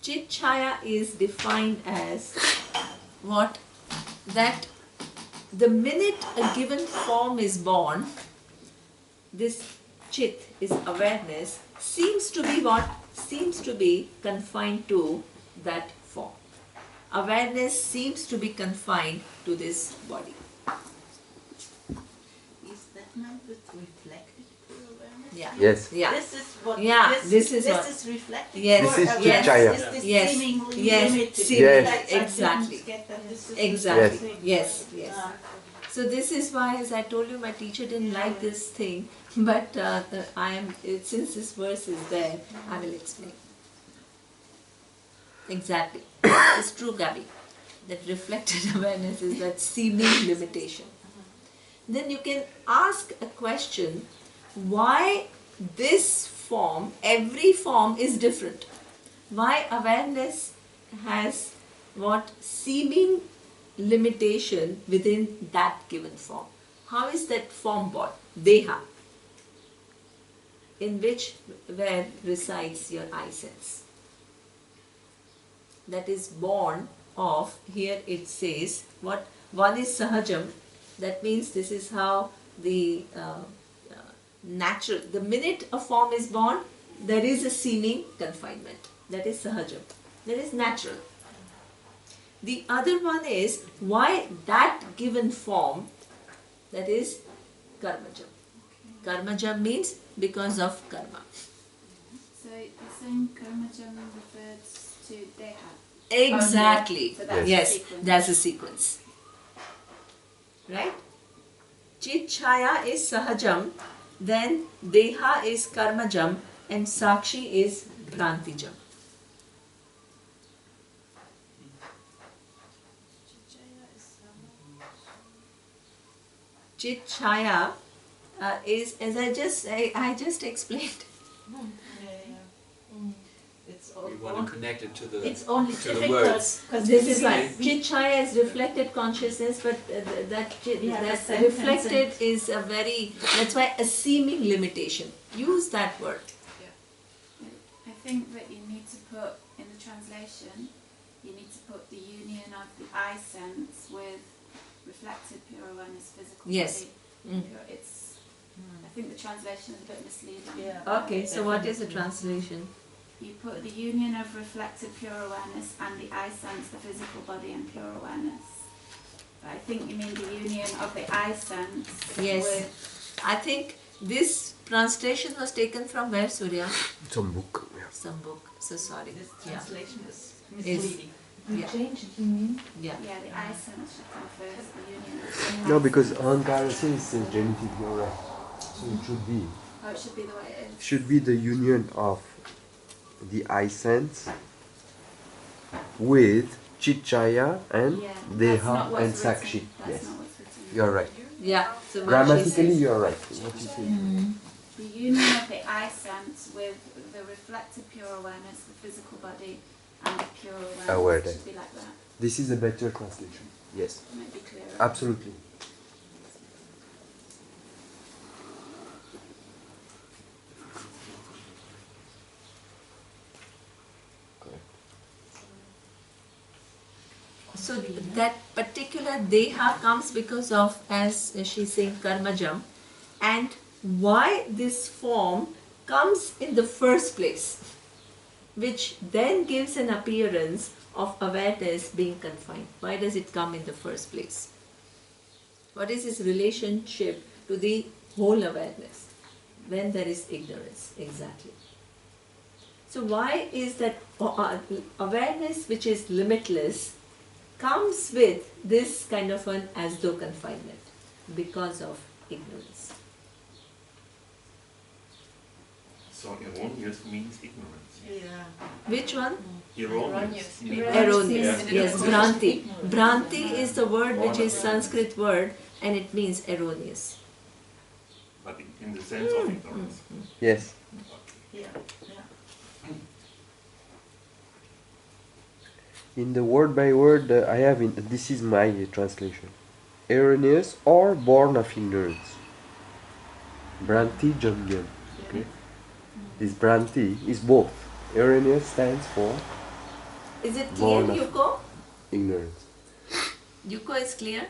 Chit chaya is defined as what? That the minute a given form is born, this chit is awareness, seems to be what? Seems to be confined to that form. Awareness seems to be confined to this body. Is that meant with reflected awareness? Yeah. Yes. Yeah. This is what. Yeah. This is reflected. Yes. This is yes. Chaya. Is this Yes. seemingly Yes. limited? Yes. Like, I Exactly. didn't get that this is Exactly. the Yes. Yes. So this is why, as I told you, my teacher didn't like this thing, but since this verse is there, I will explain. Exactly. It's true, Gabi, that reflected awareness is that seeming limitation. Then you can ask a question, why this form, every form is different? Why awareness has what? Seeming limitation within that given form. How is that form born? Deha, in where resides your I sense. That is born of, here it says, what? One is sahajam, that means this is how the natural, the minute a form is born, there is a seeming confinement. That is sahajam. That is natural. The other one is why that given form, that is karmajam. Karmajam means because of karma. So you're saying karmajam refers to Deha. Exactly. So that's Yes, the sequence. that's the sequence. Right? Chit Chaya is Sahajam, then Deha is Karmajam, and Sakshi is Brantijam. Chit Chaya is, as I just explained. We want to connect it to the, It's only to the difficult words. because This is why Chit Chaya is reflected consciousness, but that reflected is a very, that's why a seeming limitation. Use that word. I think that you need to put, in the translation, you need to put the union of the I sense with reflected pure awareness, physical Yes. body. It's, I think the translation is a bit misleading. Yeah. Okay, so what is the translation? You put the union of reflected pure awareness and the I sense, the physical body and pure awareness. But I think you mean the union of the I sense Yes. with... I think this translation was taken from where, Surya? Some book. Yeah. Some book. So sorry. This Yeah. translation is misleading. Yeah. Change it, you mean? Yeah. Yeah, the I sense should come first, the union of the No, I because sense. Ahankara says genitive, you're right. So it should be. Oh, it should be the way it is. Should be the union of the I sense with Chichaya and Yeah, that's not Deha what's and written. Sakshi. That's Yes, not what's written. you're right. Yeah. So what she Grammatically, says. you're right. What you say. The union of the I sense with the reflected pure awareness, the physical body, and the pure awareness Awareness. should be like that. This is a better translation. Yes, It might be clearer. absolutely. So that particular Deha comes because of, as she's saying, Karmajam, and why this form comes in the first place, which then gives an appearance of awareness being confined. Why does it come in the first place? What is its relationship to the whole awareness when there is ignorance? Exactly. So why is that awareness which is limitless comes with this kind of an as though confinement? Because of ignorance. So erroneous means ignorance. Yeah. Which one? Erroneous. Erroneous. Yeah. Yes, Bhranti. Bhranti is the word which is Sanskrit word and it means erroneous. But in the sense of ignorance. Yes. Yeah. In the word by word, I have this is my translation. Erroneous or born of ignorance. Bhranti Jamyan. Okay. This Bhranti is both. Erroneous stands for Is it clear, born of Yuko? ignorance. Yuko is clear?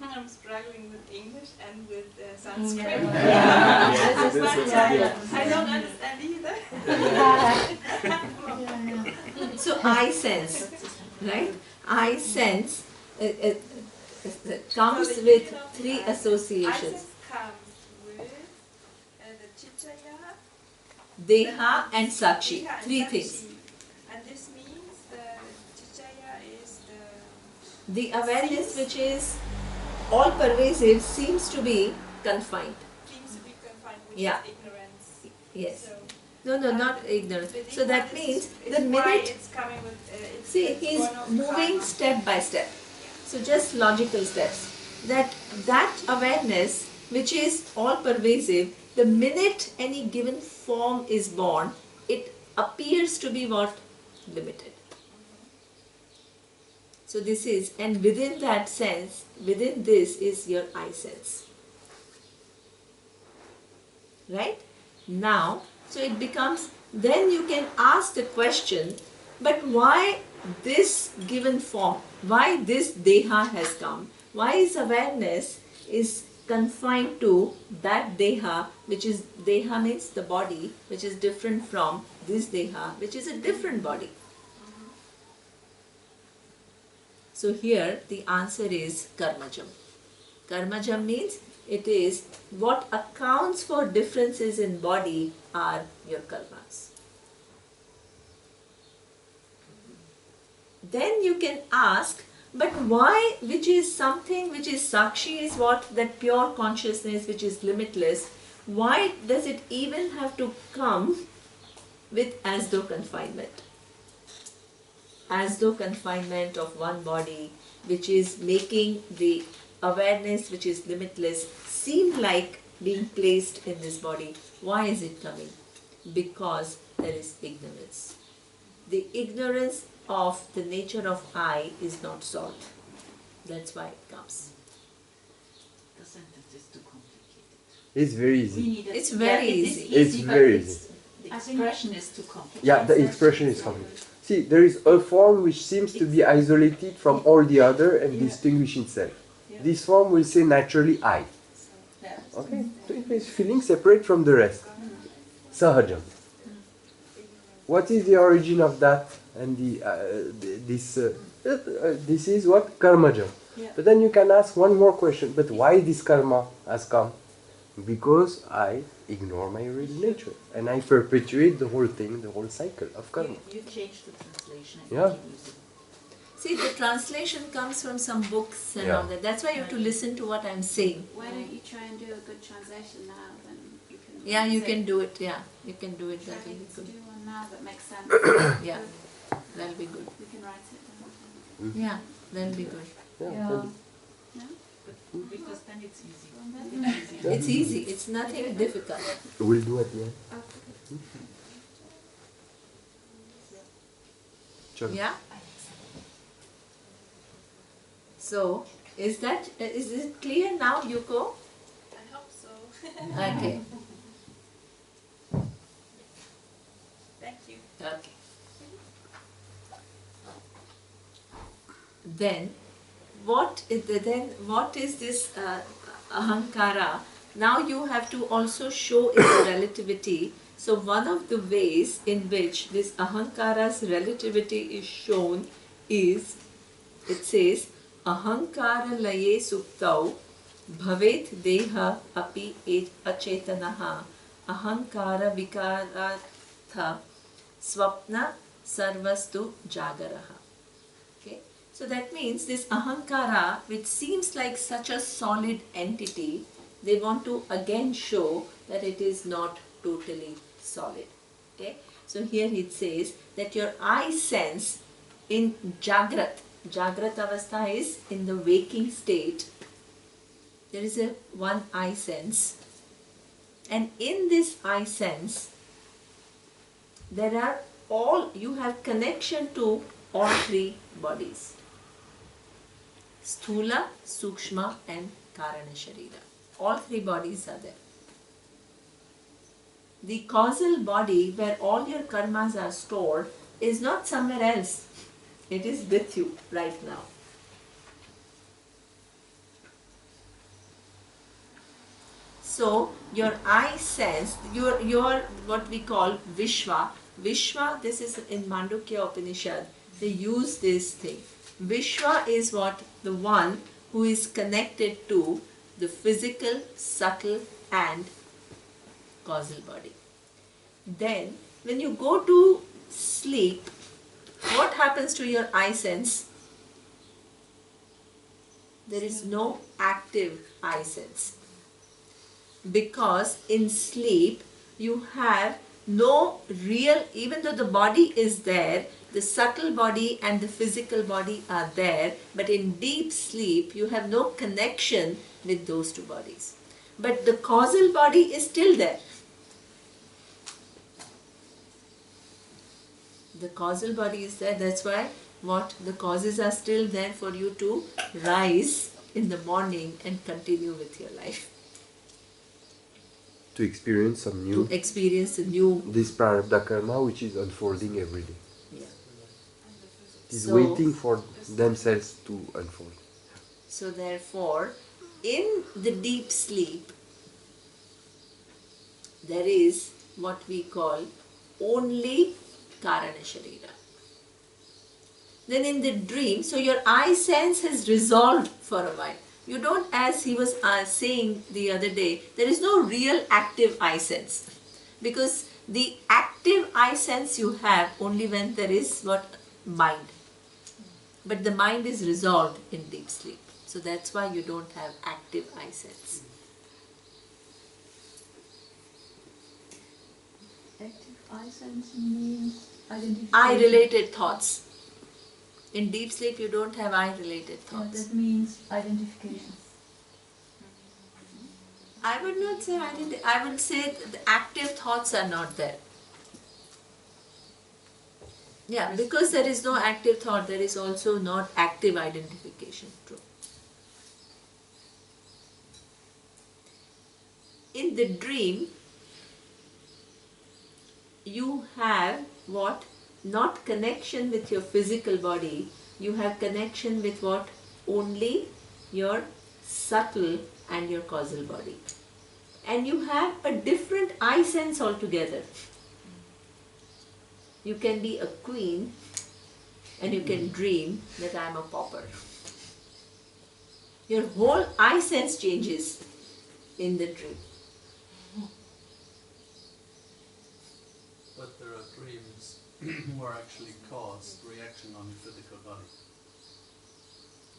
I'm struggling with English and with Sanskrit. I don't understand either. So I sense, right? I sense comes So the with union of three the associations. Isis comes with the Chichaya, Deha and Sakshi. Deha and Three Sakshi. things. And this means the Chichaya is the The awareness which is all pervasive seems to be confined. seems to be confined with Yeah. ignorance. Yes. So, No, not ignorant. the So that Deha means is the why minute, it's coming with see, it's he's born of moving karma. step by step. So just logical steps. That awareness which is all pervasive, the minute any given form is born, it appears to be what? Limited. So this is, and within that sense, within this is your I sense. Right? Now, so it becomes, then you can ask the question, but why this given form? Why this Deha has come? Why is awareness is confined to that Deha, which is, Deha means the body, which is different from this Deha, which is a different body. So here the answer is Karmajam. Karmajam means it is what accounts for differences in body are your karmas. then you can ask, but why, which is something which is Sakshi, is what, that pure consciousness which is limitless, why does it even have to come with as though confinement? As though confinement of one body, which is making the awareness which is limitless seem like being placed in this body. Why is it coming? Because there is ignorance. The ignorance of the nature of I is not solved. That's why it comes. The sentence is too complicated. It's very easy. It's very easy. It's very easy. The expression is too complicated. Yeah, the expression is complicated. See, there is a form which seems to be isolated from all the other and distinguish itself. This form will say naturally I. Okay? So it is feeling separate from the rest. Sahajam. What is the origin of that? And this is what? Karmajam. But then you can ask one more question. But why this karma has come? Because I ignore my real nature. And I perpetuate the whole thing, the whole cycle of karma. You changed the translation. Yeah. See, the translation comes from some books and all that. That's why you have to listen to what I'm saying. Why don't you try and do a good translation now? Then you can. Yeah, you can do it. Yeah, you can do it. That will be Do good. one now that makes sense. Yeah, that'll be good. We can write it down. Yeah, that'll be good. Yeah. Because then it's easy. It's easy. It's nothing difficult. We'll do at the end. Sure. Yeah. So, is it clear now, Yuko? I hope so. Okay. Thank you. Okay. Then, what is this ahankara? Now you have to also show its relativity. So one of the ways in which this ahankara's relativity is shown is, it says, ahankara laye suktau bhavet deha api achetanaha ahankara vikaratha swapna sarvastu jagaraha. Okay? So that means this ahankara, which seems like such a solid entity, they want to again show that it is not totally solid. Okay? So here it says that your I sense in Jagrat avastha is in the waking state. There is one I sense, and in this I sense there are you have connection to all three bodies: Sthula, Sukshma and Karana Sharira. All three bodies are there. The causal body where all your karmas are stored is not somewhere else. It is with you right now. So your I sense, your what we call Vishwa. Vishwa, this is in Mandukya Upanishad. They use this thing. Vishwa is what? The one who is connected to the physical, subtle and causal body. Then when you go to sleep, what happens to your I sense? There is no active I sense. Because in sleep you have no real, even though the body is there, the subtle body and the physical body are there, but in deep sleep you have no connection with those two bodies. But the causal body is still there. The causal body is there. That's why the causes are still there for you to rise in the morning and continue with your life. To experience some new. To experience a new. This prarabdha karma which is unfolding every day. Yeah. It is waiting for themselves to unfold. So therefore, in the deep sleep, there is what we call only Karana Sharira. Then in the dream, so your I sense has resolved for a while. You don't, as he was saying the other day, there is no real active I sense. Because the active I sense you have only when there is what? Mind. but the mind is resolved in deep sleep. So that's why you don't have active eye sense. Active eye sense means identification. Eye-related thoughts. In deep sleep, you don't have eye-related Yeah, thoughts. that means identification. I would not say I would say the active thoughts are not there. Yeah, because there is no active thought, there is also not active identification. True. In the dream, you have what? Not connection with your physical body, you have connection with what? Only your subtle and your causal body. And you have a different eye sense altogether. You can be a queen and you can dream that I am a pauper. Your whole eye sense changes in the dream. But there are dreams who are actually cause reaction on your physical body.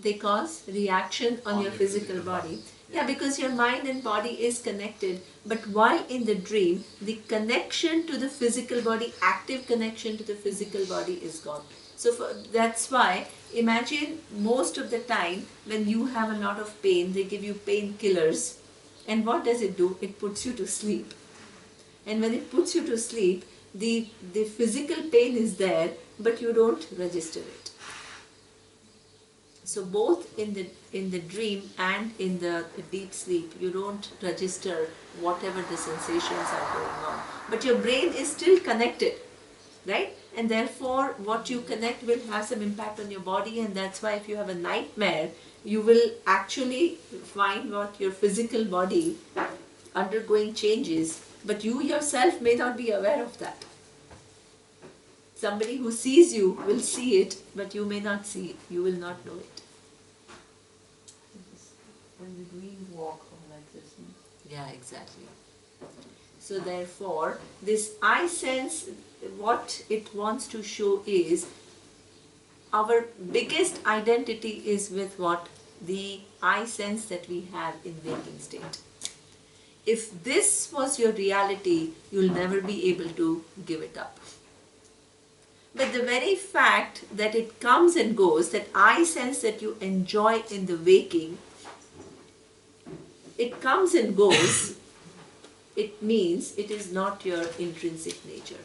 They cause reaction on your physical body. Yeah, because your mind and body is connected. But while in the dream, the connection to the physical body, active connection to the physical body is gone. So that's why, imagine most of the time when you have a lot of pain, they give you painkillers. And what does it do? It puts you to sleep. And when it puts you to sleep, the physical pain is there, but you don't register it. So both in the dream and in the deep sleep, you don't register whatever the sensations are going on. But your brain is still connected, right? And therefore, what you connect will have some impact on your body, and that's why if you have a nightmare, you will actually find what your physical body undergoing changes, but you yourself may not be aware of that. Somebody who sees you will see it, but you may not see it. You will not know it. When the dream walk or like this. Yeah, exactly. So therefore, this eye sense, what it wants to show is our biggest identity is with what? The eye sense that we have in waking state. If this was your reality, you'll never be able to give it up. But the very fact that it comes and goes, that eye sense that you enjoy in the waking, it comes and goes, it means it is not your intrinsic nature.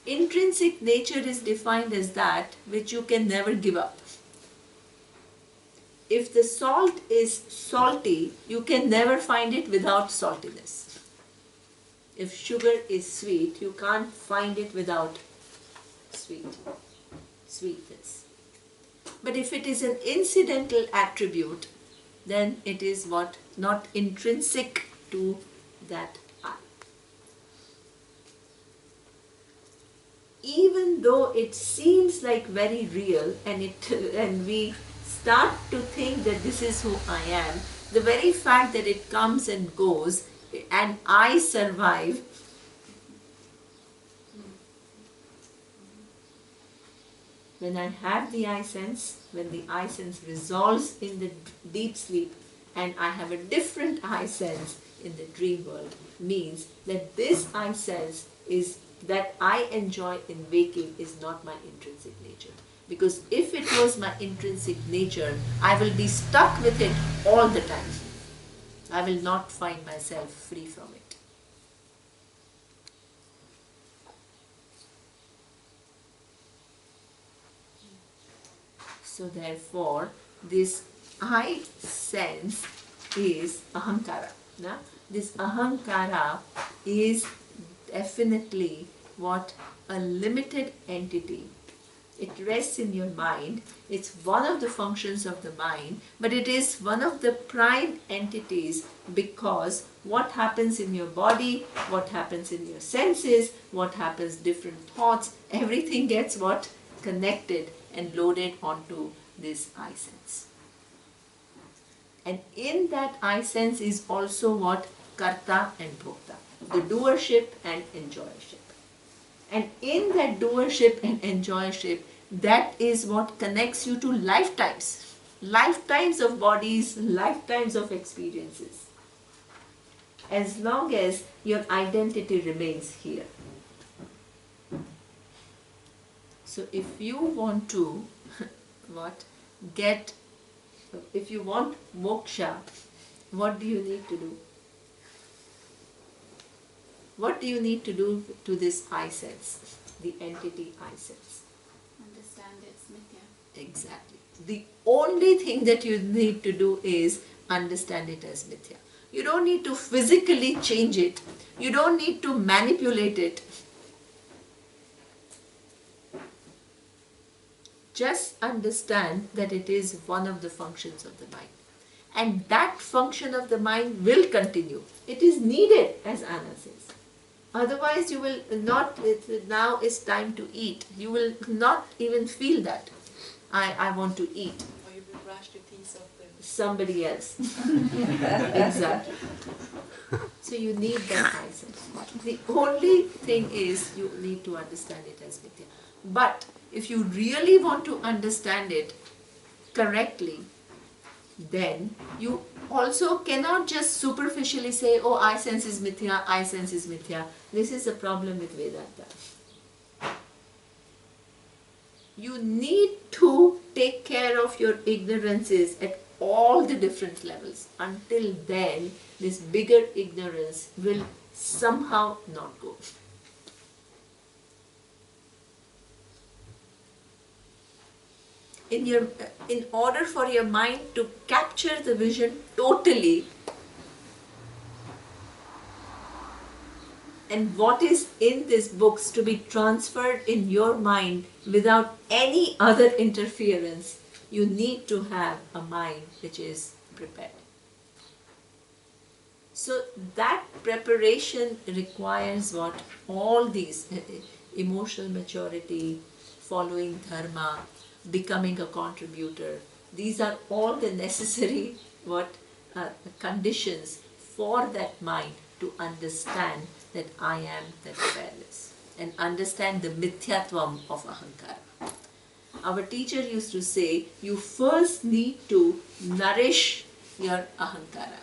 Intrinsic nature is defined as that which you can never give up. If the salt is salty, you can never find it without saltiness. If sugar is sweet, you can't find it without sweetness. But if it is an incidental attribute, then it is what? Not intrinsic to that eye. Even though it seems like very real and we start to think that this is who I am, the very fact that it comes and goes and I survive, when I have the eye sense, when the eye sense resolves in the deep sleep and I have a different eye sense in the dream world, means that this eye sense is that I enjoy in waking is not my intrinsic nature. Because if it was my intrinsic nature, I will be stuck with it all the time. I will not find myself free from it. So therefore, this I sense is ahankara. Na? This ahankara is definitely what? A limited entity. It rests in your mind. It's one of the functions of the mind, but it is one of the prime entities, because what happens in your body, what happens in your senses, what happens, different thoughts, everything gets what? Connected and loaded onto this I sense. And in that I sense is also what? Karta and bhokta, the doership and enjoyership. And in that doership and enjoyership, that is what connects you to lifetimes. Lifetimes of bodies, lifetimes of experiences. As long as your identity remains here. So if you want to if you want moksha, what do you need to do? What do you need to do to this I sense, the entity I sense? Understand it's mithya. Exactly. The only thing that you need to do is understand it as mithya. You don't need to physically change it. You don't need to manipulate it. Just understand that it is one of the functions of the mind. And that function of the mind will continue. It is needed, as Anna says. Otherwise you will not, now is time to eat. You will not even feel that. I want to eat. Or you will brush the teeth of somebody else. Exactly. So you need that license. The only thing is you need to understand it as mithya. But if you really want to understand it correctly, then you also cannot just superficially say, oh, I sense is mithya, I sense is mithya. This is a problem with Vedanta. You need to take care of your ignorances at all the different levels. Until then, this bigger ignorance will somehow not go. In order for your mind to capture the vision totally, and what is in these books to be transferred in your mind without any other interference, you need to have a mind which is prepared. So that preparation requires what? All these emotional maturity, following dharma, becoming a contributor. These are all the necessary conditions for that mind to understand that I am that awareness and understand the mithyatvam of ahankara. Our teacher used to say, you first need to nourish your ahankara.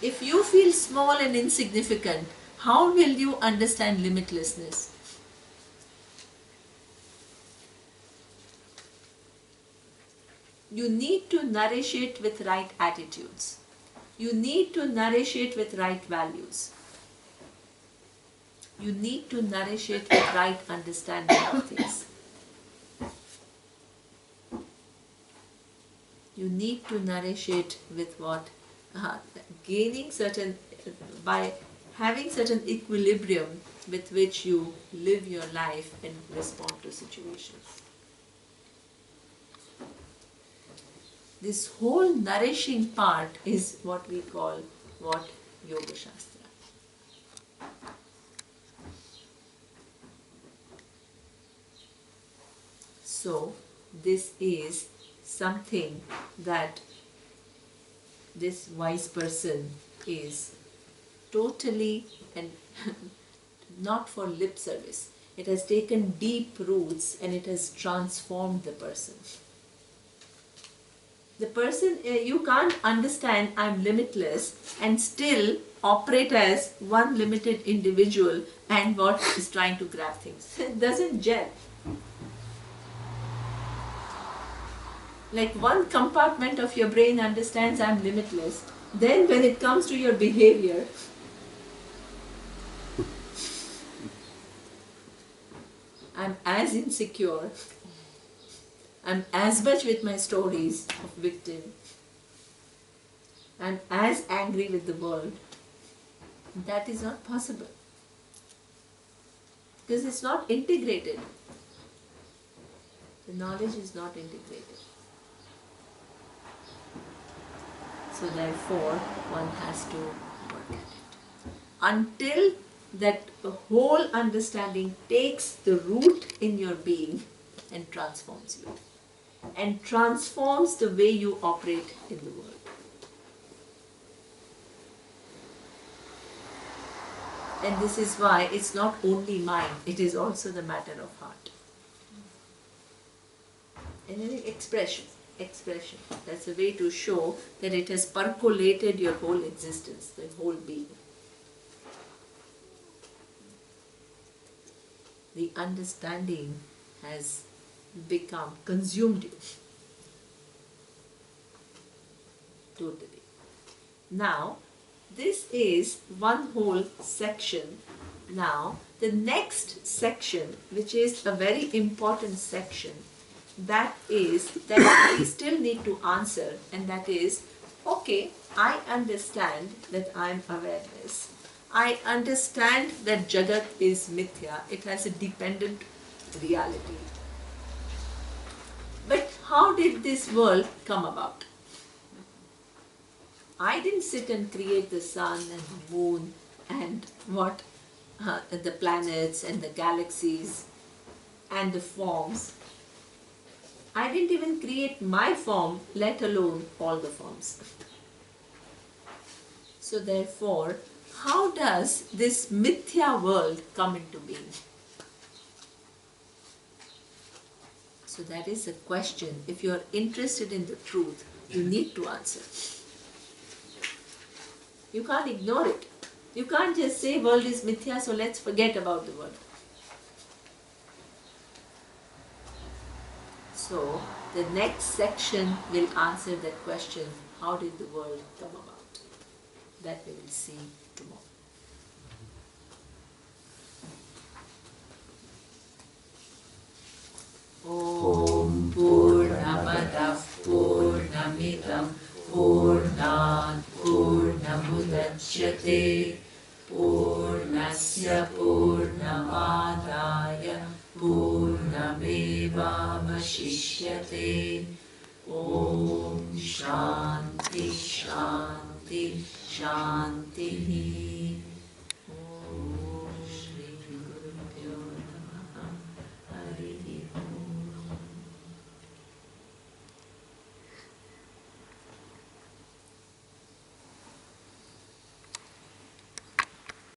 If you feel small and insignificant, how will you understand limitlessness? You need to nourish it with right attitudes. You need to nourish it with right values. You need to nourish it with right understanding of things. You need to nourish it with what? Gaining certain, by having certain equilibrium with which you live your life and respond to situations. This whole nourishing part is what we call Yoga Shastra. So this is something that this wise person is totally and not for lip service. It has taken deep roots and it has transformed the person. The person, you can't understand I'm limitless and still operate as one limited individual and what is trying to grab things. It doesn't gel. Like one compartment of your brain understands I'm limitless. Then when it comes to your behavior, I'm as insecure. I'm as much with my stories of victim. I'm as angry with the world. That is not possible. Because it's not integrated. The knowledge is not integrated. So therefore, one has to work at it. Until that whole understanding takes the root in your being and transforms you. And transforms the way you operate in the world. And this is why it's not only mind, it is also the matter of heart. And then expression. That's a way to show that it has percolated your whole existence, the whole being. The understanding has become consumed you. Totally. Now, this is one whole section. Now, the next section, which is a very important section, that we still need to answer, and that is, okay, I understand that I am awareness. I understand that Jagat is mithya, it has a dependent reality. But how did this world come about? I didn't sit and create the sun and the moon and the planets and the galaxies and the forms. I didn't even create my form, let alone all the forms. So therefore, how does this mithya world come into being? So that is a question. If you are interested in the truth, you need to answer. You can't ignore it. You can't just say world is mithya, so let's forget about the world. So, the next section will answer that question, how did the world come about? That we will see tomorrow. Om Purnamadav Purnamidam Purnat Purnamudachyate Purnasya Purnamadaya Purnamevavashishyate. Om Shanti Shanti Shanti.